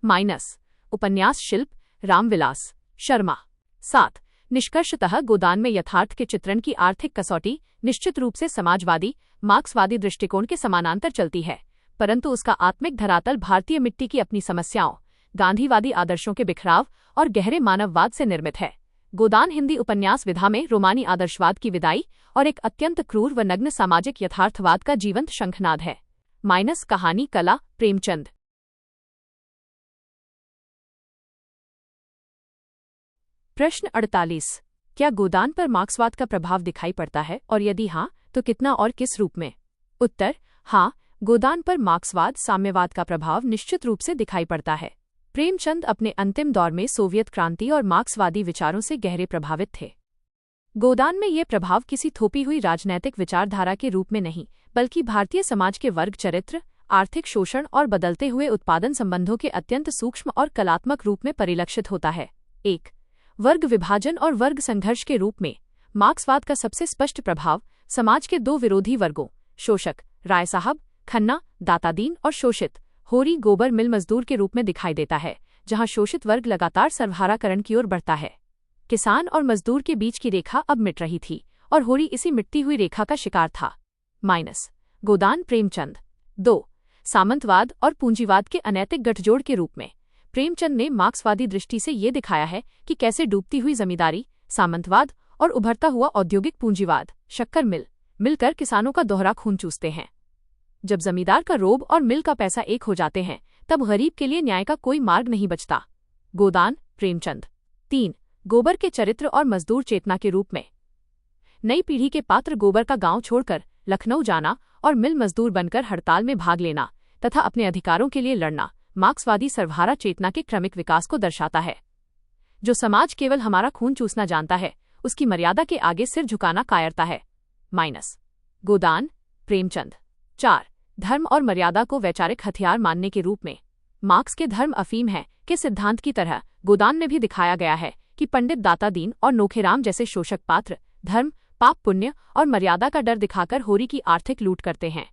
माइनस। उपन्यास शिल्प रामविलास शर्मा 7। निष्कर्षतः गोदान में यथार्थ के चित्रण की आर्थिक कसौटी निश्चित रूप से समाजवादी, मार्क्सवादी दृष्टिकोण के समानांतर चलती है, परंतु उसका आत्मिक धरातल भारतीय मिट्टी की अपनी समस्याओं, गांधीवादी आदर्शों के बिखराव और गहरे मानववाद से निर्मित है। गोदान हिंदी उपन्यास विधा में रोमानी आदर्शवाद की विदाई और एक अत्यंत क्रूर व नग्न सामाजिक यथार्थवाद का जीवंत शंखनाद है। माइनस। कहानी कला प्रेमचंद। प्रश्न 48। क्या गोदान पर मार्क्सवाद का प्रभाव दिखाई पड़ता है, और यदि हाँ, तो कितना और किस रूप में? उत्तर: हाँ, गोदान पर मार्क्सवाद साम्यवाद का प्रभाव निश्चित रूप से दिखाई पड़ता है। प्रेमचंद अपने अंतिम दौर में सोवियत क्रांति और मार्क्सवादी विचारों से गहरे प्रभावित थे। गोदान में ये प्रभाव किसी थोपी हुई राजनैतिक विचारधारा के रूप में नहीं, बल्कि भारतीय समाज के वर्ग चरित्र, आर्थिक शोषण और बदलते हुए उत्पादन संबंधों के अत्यंत सूक्ष्म और कलात्मक रूप में परिलक्षित होता है। 1. वर्ग विभाजन और वर्ग संघर्ष के रूप में मार्क्सवाद का सबसे स्पष्ट प्रभाव समाज के दो विरोधी वर्गों, शोषक राय साहब, खन्ना, दातादीन और शोषित होरी गोबर मिल मजदूर के रूप में दिखाई देता है, जहां शोषित वर्ग लगातार सर्वहाराकरण की ओर बढ़ता है। किसान और मजदूर के बीच की रेखा अब मिट रही थी और होरी इसी मिटती हुई रेखा का शिकार था। माइनस। गोदान प्रेमचंद 2. सामंतवाद और पूंजीवाद के अनैतिक गठजोड़ के रूप में प्रेमचंद ने मार्क्सवादी दृष्टि से ये दिखाया है कि कैसे डूबती हुई जमींदारी, सामंतवाद और उभरता हुआ औद्योगिक पूंजीवाद शक्कर मिल मिलकर किसानों का दोहरा खून चूसते हैं। जब जमींदार का रोब और मिल का पैसा एक हो जाते हैं, तब गरीब के लिए न्याय का कोई मार्ग नहीं बचता। गोदान प्रेमचंद 3. गोबर के चरित्र और मजदूर चेतना के रूप में नई पीढ़ी के पात्र गोबर का गांव छोड़कर लखनऊ जाना और मिल मजदूर बनकर हड़ताल में भाग लेना तथा अपने अधिकारों के लिए लड़ना मार्क्सवादी सर्वहारा चेतना के क्रमिक विकास को दर्शाता है। जो समाज केवल हमारा खून चूसना जानता है, उसकी मर्यादा के आगे सिर झुकाना कायरता है। माइनस। गोदान प्रेमचंद 4. धर्म और मर्यादा को वैचारिक हथियार मानने के रूप में मार्क्स के धर्म अफीम है के सिद्धांत की तरह गोदान में भी दिखाया गया है कि पंडित दातादीन और नोखेराम जैसे शोषक पात्र धर्म, पाप, पुण्य और मर्यादा का डर दिखाकर होरी की आर्थिक लूट करते हैं।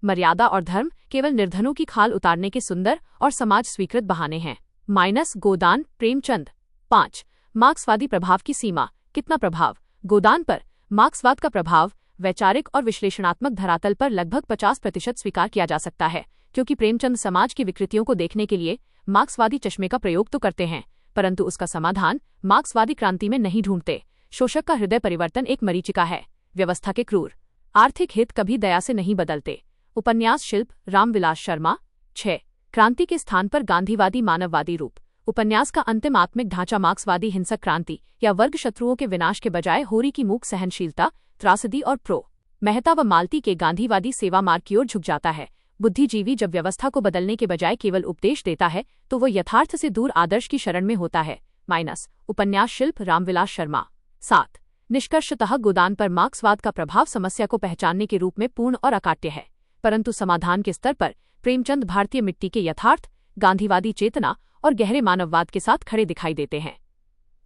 मर्यादा और धर्म केवल निर्धनों की खाल उतारने के सुंदर और समाज स्वीकृत बहाने हैं। माइनस। गोदान प्रेमचंद 5. मार्क्सवादी प्रभाव की सीमा। कितना प्रभाव? गोदान पर मार्क्सवाद का प्रभाव वैचारिक और विश्लेषणात्मक धरातल पर लगभग 50% स्वीकार किया जा सकता है, क्योंकि प्रेमचंद समाज की विकृतियों को देखने के लिए मार्क्सवादी चश्मे का प्रयोग तो करते हैं, परंतु उसका समाधान मार्क्सवादी क्रांति में नहीं ढूंढते। शोषक का हृदय परिवर्तन एक मरीचिका है, व्यवस्था के क्रूर आर्थिक हित कभी दया से नहीं बदलते। उपन्यास शिल्प रामविलास शर्मा 6. क्रांति के स्थान पर गांधीवादी मानववादी रूप। उपन्यास का अंतिम आत्मिक ढांचा मार्क्सवादी हिंसक क्रांति या वर्ग शत्रुओं के विनाश के बजाय होरी की मूक सहनशीलता, त्रासदी और प्रो मेहता व मालती के गांधीवादी सेवा मार्ग की ओर झुक जाता है। बुद्धिजीवी जब व्यवस्था को बदलने के बजाय केवल उपदेश देता है, तो वह यथार्थ से दूर आदर्श की शरण में होता है। माइनस। उपन्यास शिल्प रामविलास शर्मा 7. निष्कर्षतः गोदान पर मार्क्सवाद का प्रभाव समस्या को पहचानने के रूप में पूर्ण और अकाट्य है, परंतु समाधान के स्तर पर प्रेमचंद भारतीय मिट्टी के यथार्थ, गांधीवादी चेतना और गहरे मानववाद के साथ खड़े दिखाई देते हैं।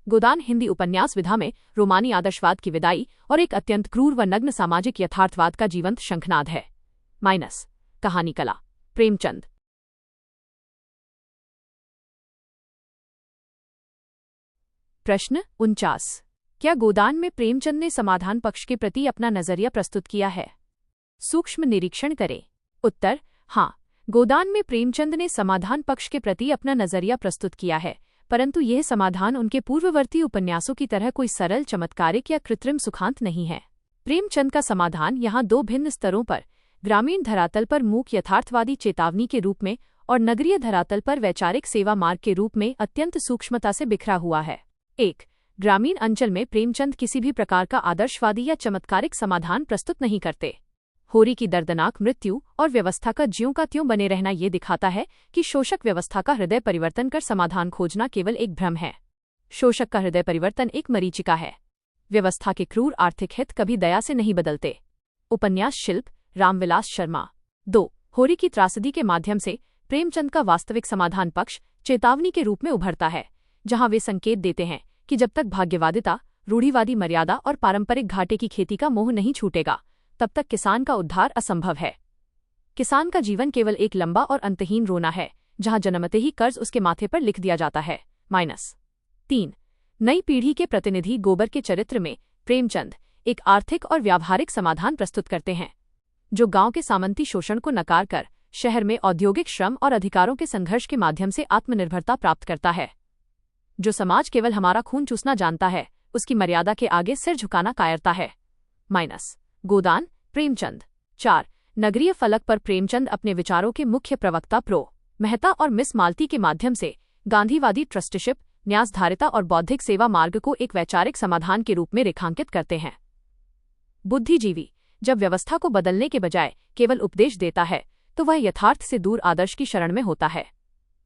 गोदान हिंदी उपन्यास विधा में रोमानी आदर्शवाद की विदाई और एक अत्यंत क्रूर व नग्न सामाजिक यथार्थवाद का जीवंत शंखनाद है। माइनस। कहानी कला प्रेमचंद। प्रश्न 49। क्या गोदान में प्रेमचंद ने समाधान पक्ष के प्रति अपना नजरिया प्रस्तुत किया है? सूक्ष्म निरीक्षण करें। उत्तर: हाँ, गोदान में प्रेमचंद ने समाधान पक्ष के प्रति अपना नजरिया प्रस्तुत किया है, परंतु यह समाधान उनके पूर्ववर्ती उपन्यासों की तरह कोई सरल, चमत्कारिक या कृत्रिम सुखांत नहीं है। प्रेमचंद का समाधान यहाँ दो भिन्न स्तरों पर, ग्रामीण धरातल पर मूक यथार्थवादी चेतावनी के रूप में और नगरीय धरातल पर वैचारिक सेवा मार्ग के रूप में अत्यंत सूक्ष्मता से बिखरा हुआ है। 1. ग्रामीण अंचल में प्रेमचंद किसी भी प्रकार का आदर्शवादी या चमत्कारिक समाधान प्रस्तुत नहीं करते। होरी की दर्दनाक मृत्यु और व्यवस्था का ज्यों का त्यों बने रहना ये दिखाता है कि शोषक व्यवस्था का हृदय परिवर्तन कर समाधान खोजना केवल एक भ्रम है। शोषक का हृदय परिवर्तन एक मरीचिका है। व्यवस्था के क्रूर आर्थिक हित कभी दया से नहीं बदलते। उपन्यास शिल्प, रामविलास शर्मा। 2. होरी की त्रासदी के माध्यम से प्रेमचंद का वास्तविक समाधान पक्ष चेतावनी के रूप में उभरता है, जहां वे संकेत देते हैं कि जब तक भाग्यवादिता, रूढ़िवादी मर्यादा और पारंपरिक घाटे की खेती का मोह नहीं छूटेगा, तब तक किसान का उद्धार असंभव है। किसान का जीवन केवल एक लंबा और अंतहीन रोना है, जहां जन्मते ही कर्ज उसके माथे पर लिख दिया जाता है। -3. नई पीढ़ी के प्रतिनिधि गोबर के चरित्र में प्रेमचंद एक आर्थिक और व्यावहारिक समाधान प्रस्तुत करते हैं, जो गांव के सामंती शोषण को नकार कर शहर में औद्योगिक श्रम और अधिकारों के संघर्ष के माध्यम से आत्मनिर्भरता प्राप्त करता है। जो समाज केवल हमारा खून चूसना जानता है, उसकी मर्यादा के आगे सिर झुकाना कायरता है। गोदान, प्रेमचंद। 4. नगरीय फलक पर प्रेमचंद अपने विचारों के मुख्य प्रवक्ता प्रो. मेहता और मिस मालती के माध्यम से गांधीवादी ट्रस्टीशिप, न्यासधारिता और बौद्धिक सेवा मार्ग को एक वैचारिक समाधान के रूप में रेखांकित करते हैं। बुद्धिजीवी जब व्यवस्था को बदलने के बजाय केवल उपदेश देता है, तो वह यथार्थ से दूर आदर्श की शरण में होता है।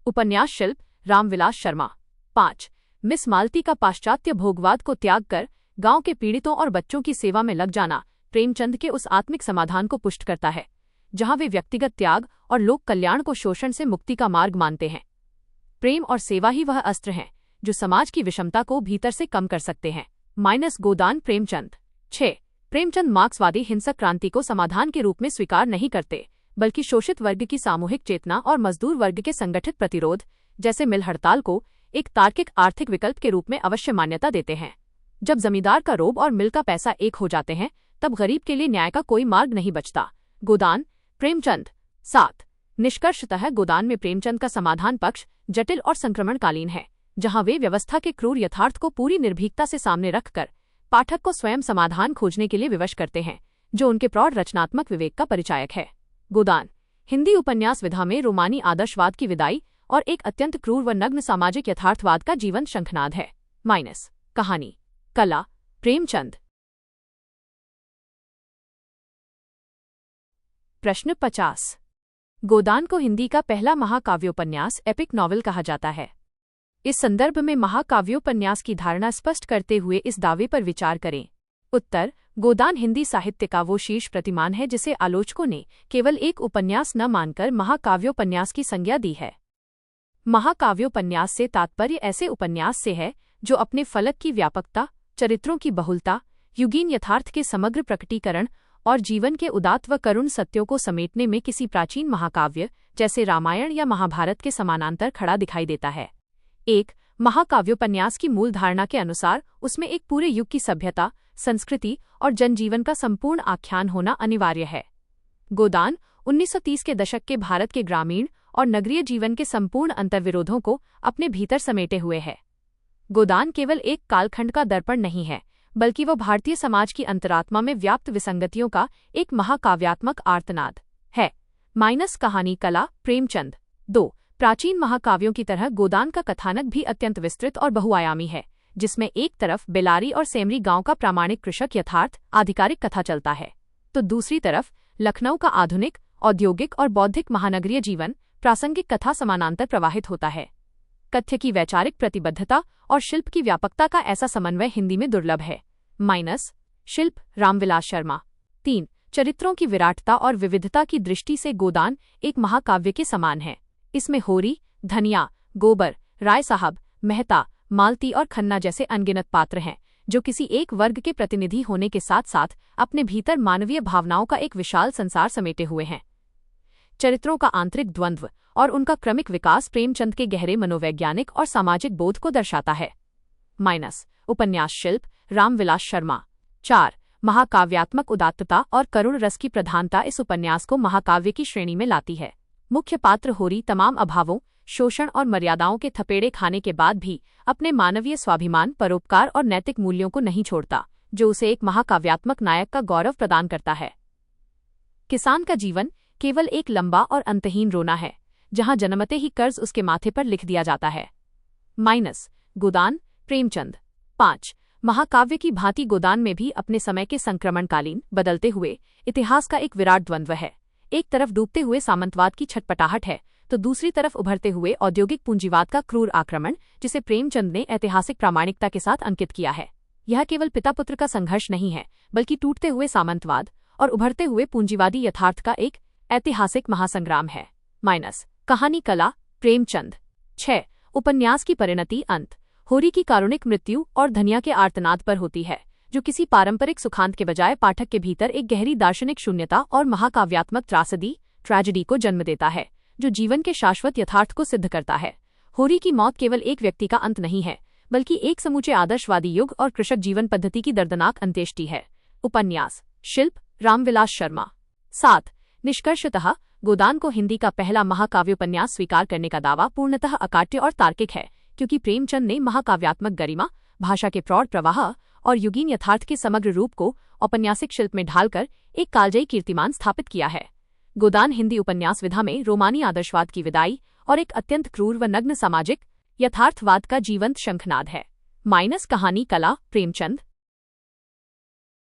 उपन्यास शिल्प, रामविलास शर्मा। 5. मिस मालती का पाश्चात्य भोगवाद को त्याग कर गांव के पीड़ितों और बच्चों की सेवा में लग जाना प्रेमचंद के उस आत्मिक समाधान को पुष्ट करता है, जहां वे व्यक्तिगत त्याग और लोक कल्याण को शोषण से मुक्ति का मार्ग मानते हैं। प्रेम और सेवा ही वह अस्त्र हैं जो समाज की विषमता को भीतर से कम कर सकते हैं। गोदान, प्रेमचंद। 6. प्रेमचंद मार्क्सवादी हिंसक क्रांति को समाधान के रूप में स्वीकार नहीं करते, बल्कि शोषित वर्ग की सामूहिक चेतना और मजदूर वर्ग के संगठित प्रतिरोध, जैसे मिल हड़ताल को एक तार्किक आर्थिक विकल्प के रूप में अवश्य मान्यता देते हैं। जब जमींदार का रोब और मिल का पैसा एक हो जाते हैं, तब गरीब के लिए न्याय का कोई मार्ग नहीं बचता। गोदान, प्रेमचंद। 7. निष्कर्षतः गोदान में प्रेमचंद का समाधान पक्ष जटिल और संक्रमणकालीन है, जहां वे व्यवस्था के क्रूर यथार्थ को पूरी निर्भीकता से सामने रखकर पाठक को स्वयं समाधान खोजने के लिए विवश करते हैं, जो उनके प्रौढ़ रचनात्मक विवेक का परिचायक है। गोदान हिंदी उपन्यास विधा में रोमानी आदर्शवाद की विदाई और एक अत्यंत क्रूर व नग्न सामाजिक यथार्थवाद का जीवंत शंखनाद है। कहानी, कला, प्रेमचंद। प्रश्न 50। गोदान को हिंदी का पहला महाकाव्योपन्यास एपिक नॉवेल कहा जाता है। इस संदर्भ में महाकाव्योपन्यास की धारणा स्पष्ट करते हुए इस दावे पर विचार करें। उत्तर: गोदान हिंदी साहित्य का वो शीर्ष प्रतिमान है जिसे आलोचकों ने केवल एक उपन्यास न मानकर महाकाव्योपन्यास की संज्ञा दी है। महाकाव्योपन्यास से तात्पर्य ऐसे उपन्यास से है जो अपने फलक की व्यापकता, चरित्रों की बहुलता, युगीन यथार्थ के समग्र प्रकटीकरण और जीवन के उदात्त व करुण सत्यों को समेटने में किसी प्राचीन महाकाव्य जैसे रामायण या महाभारत के समानांतर खड़ा दिखाई देता है। एक महाकाव्योपन्यास की मूल धारणा के अनुसार उसमें एक पूरे युग की सभ्यता, संस्कृति और जनजीवन का संपूर्ण आख्यान होना अनिवार्य है। गोदान 1930 के दशक के भारत के ग्रामीण और नगरीय जीवन के संपूर्ण अंतर्विरोधों को अपने भीतर समेटे हुए है। गोदान केवल एक कालखंड का दर्पण नहीं है, बल्कि वो भारतीय समाज की अंतरात्मा में व्याप्त विसंगतियों का एक महाकाव्यात्मक आर्तनाद है। कहानी, कला, प्रेमचंद। 2. प्राचीन महाकाव्यों की तरह गोदान का कथानक भी अत्यंत विस्तृत और बहुआयामी है, जिसमें एक तरफ बेलारी और सेमरी गांव का प्रामाणिक कृषक यथार्थ आधिकारिक कथा चलता है, तो दूसरी तरफ लखनऊ का आधुनिक, औद्योगिक और बौद्धिक महानगरीय जीवन प्रासंगिक कथा समानांतर प्रवाहित होता है। कथ्य की वैचारिक प्रतिबद्धता और शिल्प की व्यापकता का ऐसा समन्वय हिंदी में दुर्लभ है। शिल्प, रामविलास शर्मा। 3. चरित्रों की विराटता और विविधता की दृष्टि से गोदान एक महाकाव्य के समान है। इसमें होरी, धनिया, गोबर, राय साहब, मेहता, मालती और खन्ना जैसे अनगिनत पात्र हैं, जो किसी एक वर्ग के प्रतिनिधि होने के साथ साथ अपने भीतर मानवीय भावनाओं का एक विशाल संसार समेटे हुए हैं। चरित्रों का आंतरिक द्वंद्व और उनका क्रमिक विकास प्रेमचंद के गहरे मनोवैज्ञानिक और सामाजिक बोध को दर्शाता है। उपन्यास शिल्प, रामविलास शर्मा। 4. महाकाव्यात्मक उदात्तता और करुण रस की प्रधानता इस उपन्यास को महाकाव्य की श्रेणी में लाती है। मुख्य पात्र होरी तमाम अभावों, शोषण और मर्यादाओं के थपेड़े खाने के बाद भी अपने मानवीय स्वाभिमान, परोपकार और नैतिक मूल्यों को नहीं छोड़ता, जो उसे एक महाकाव्यात्मक नायक का गौरव प्रदान करता है। किसान का जीवन केवल एक लंबा और अंतहीन रोना है, जहां जन्मते ही कर्ज उसके माथे पर लिख दिया जाता है। गोदान, प्रेमचंद। 5. महाकाव्य की भांति गोदान में भी अपने समय के संक्रमणकालीन, बदलते हुए इतिहास का एक विराट द्वंद्व है। एक तरफ डूबते हुए सामंतवाद की छटपटाहट है, तो दूसरी तरफ उभरते हुए औद्योगिक पूंजीवाद का क्रूर आक्रमण, जिसे प्रेमचंद ने ऐतिहासिक प्रामाणिकता के साथ अंकित किया है। यह केवल पिता पुत्र का संघर्ष नहीं है, बल्कि टूटते हुए सामंतवाद और उभरते हुए पूंजीवादी यथार्थ का एक ऐतिहासिक महासंग्राम है। कहानी कला, प्रेमचंद। 6. उपन्यास की परिणति, अंत। होरी की कारुणिक मृत्यु और धनिया के आर्तनाद पर होती है, जो किसी पारंपरिक सुखांत के बजाय पाठक के भीतर एक गहरी दार्शनिक शून्यता और महाकाव्यात्मक ट्रेजेडी को जन्म देता है, जो जीवन के शाश्वत यथार्थ को सिद्ध करता है। होरी की मौत केवल एक व्यक्ति का अंत नहीं है, बल्कि एक समूचे आदर्शवादी युग और कृषक जीवन पद्धति की दर्दनाक अंत्येष्टि है। उपन्यास शिल्प, रामविलास शर्मा। 7. निष्कर्षतः गोदान को हिंदी का पहला महाकाव्य उपन्यास स्वीकार करने का दावा पूर्णतः अकाट्य और तार्किक है, क्योंकि प्रेमचंद ने महाकाव्यात्मक गरिमा, भाषा के प्रौढ़ प्रवाह और युगीन यथार्थ के समग्र रूप को औपन्यासिक शिल्प में ढालकर एक कालजयी कीर्तिमान स्थापित किया है। गोदान हिंदी उपन्यास विधा में रोमानी आदर्शवाद की विदाई और एक अत्यंत क्रूर व नग्न सामाजिक यथार्थवाद का जीवंत शंखनाद है। कहानी कला, प्रेमचंद।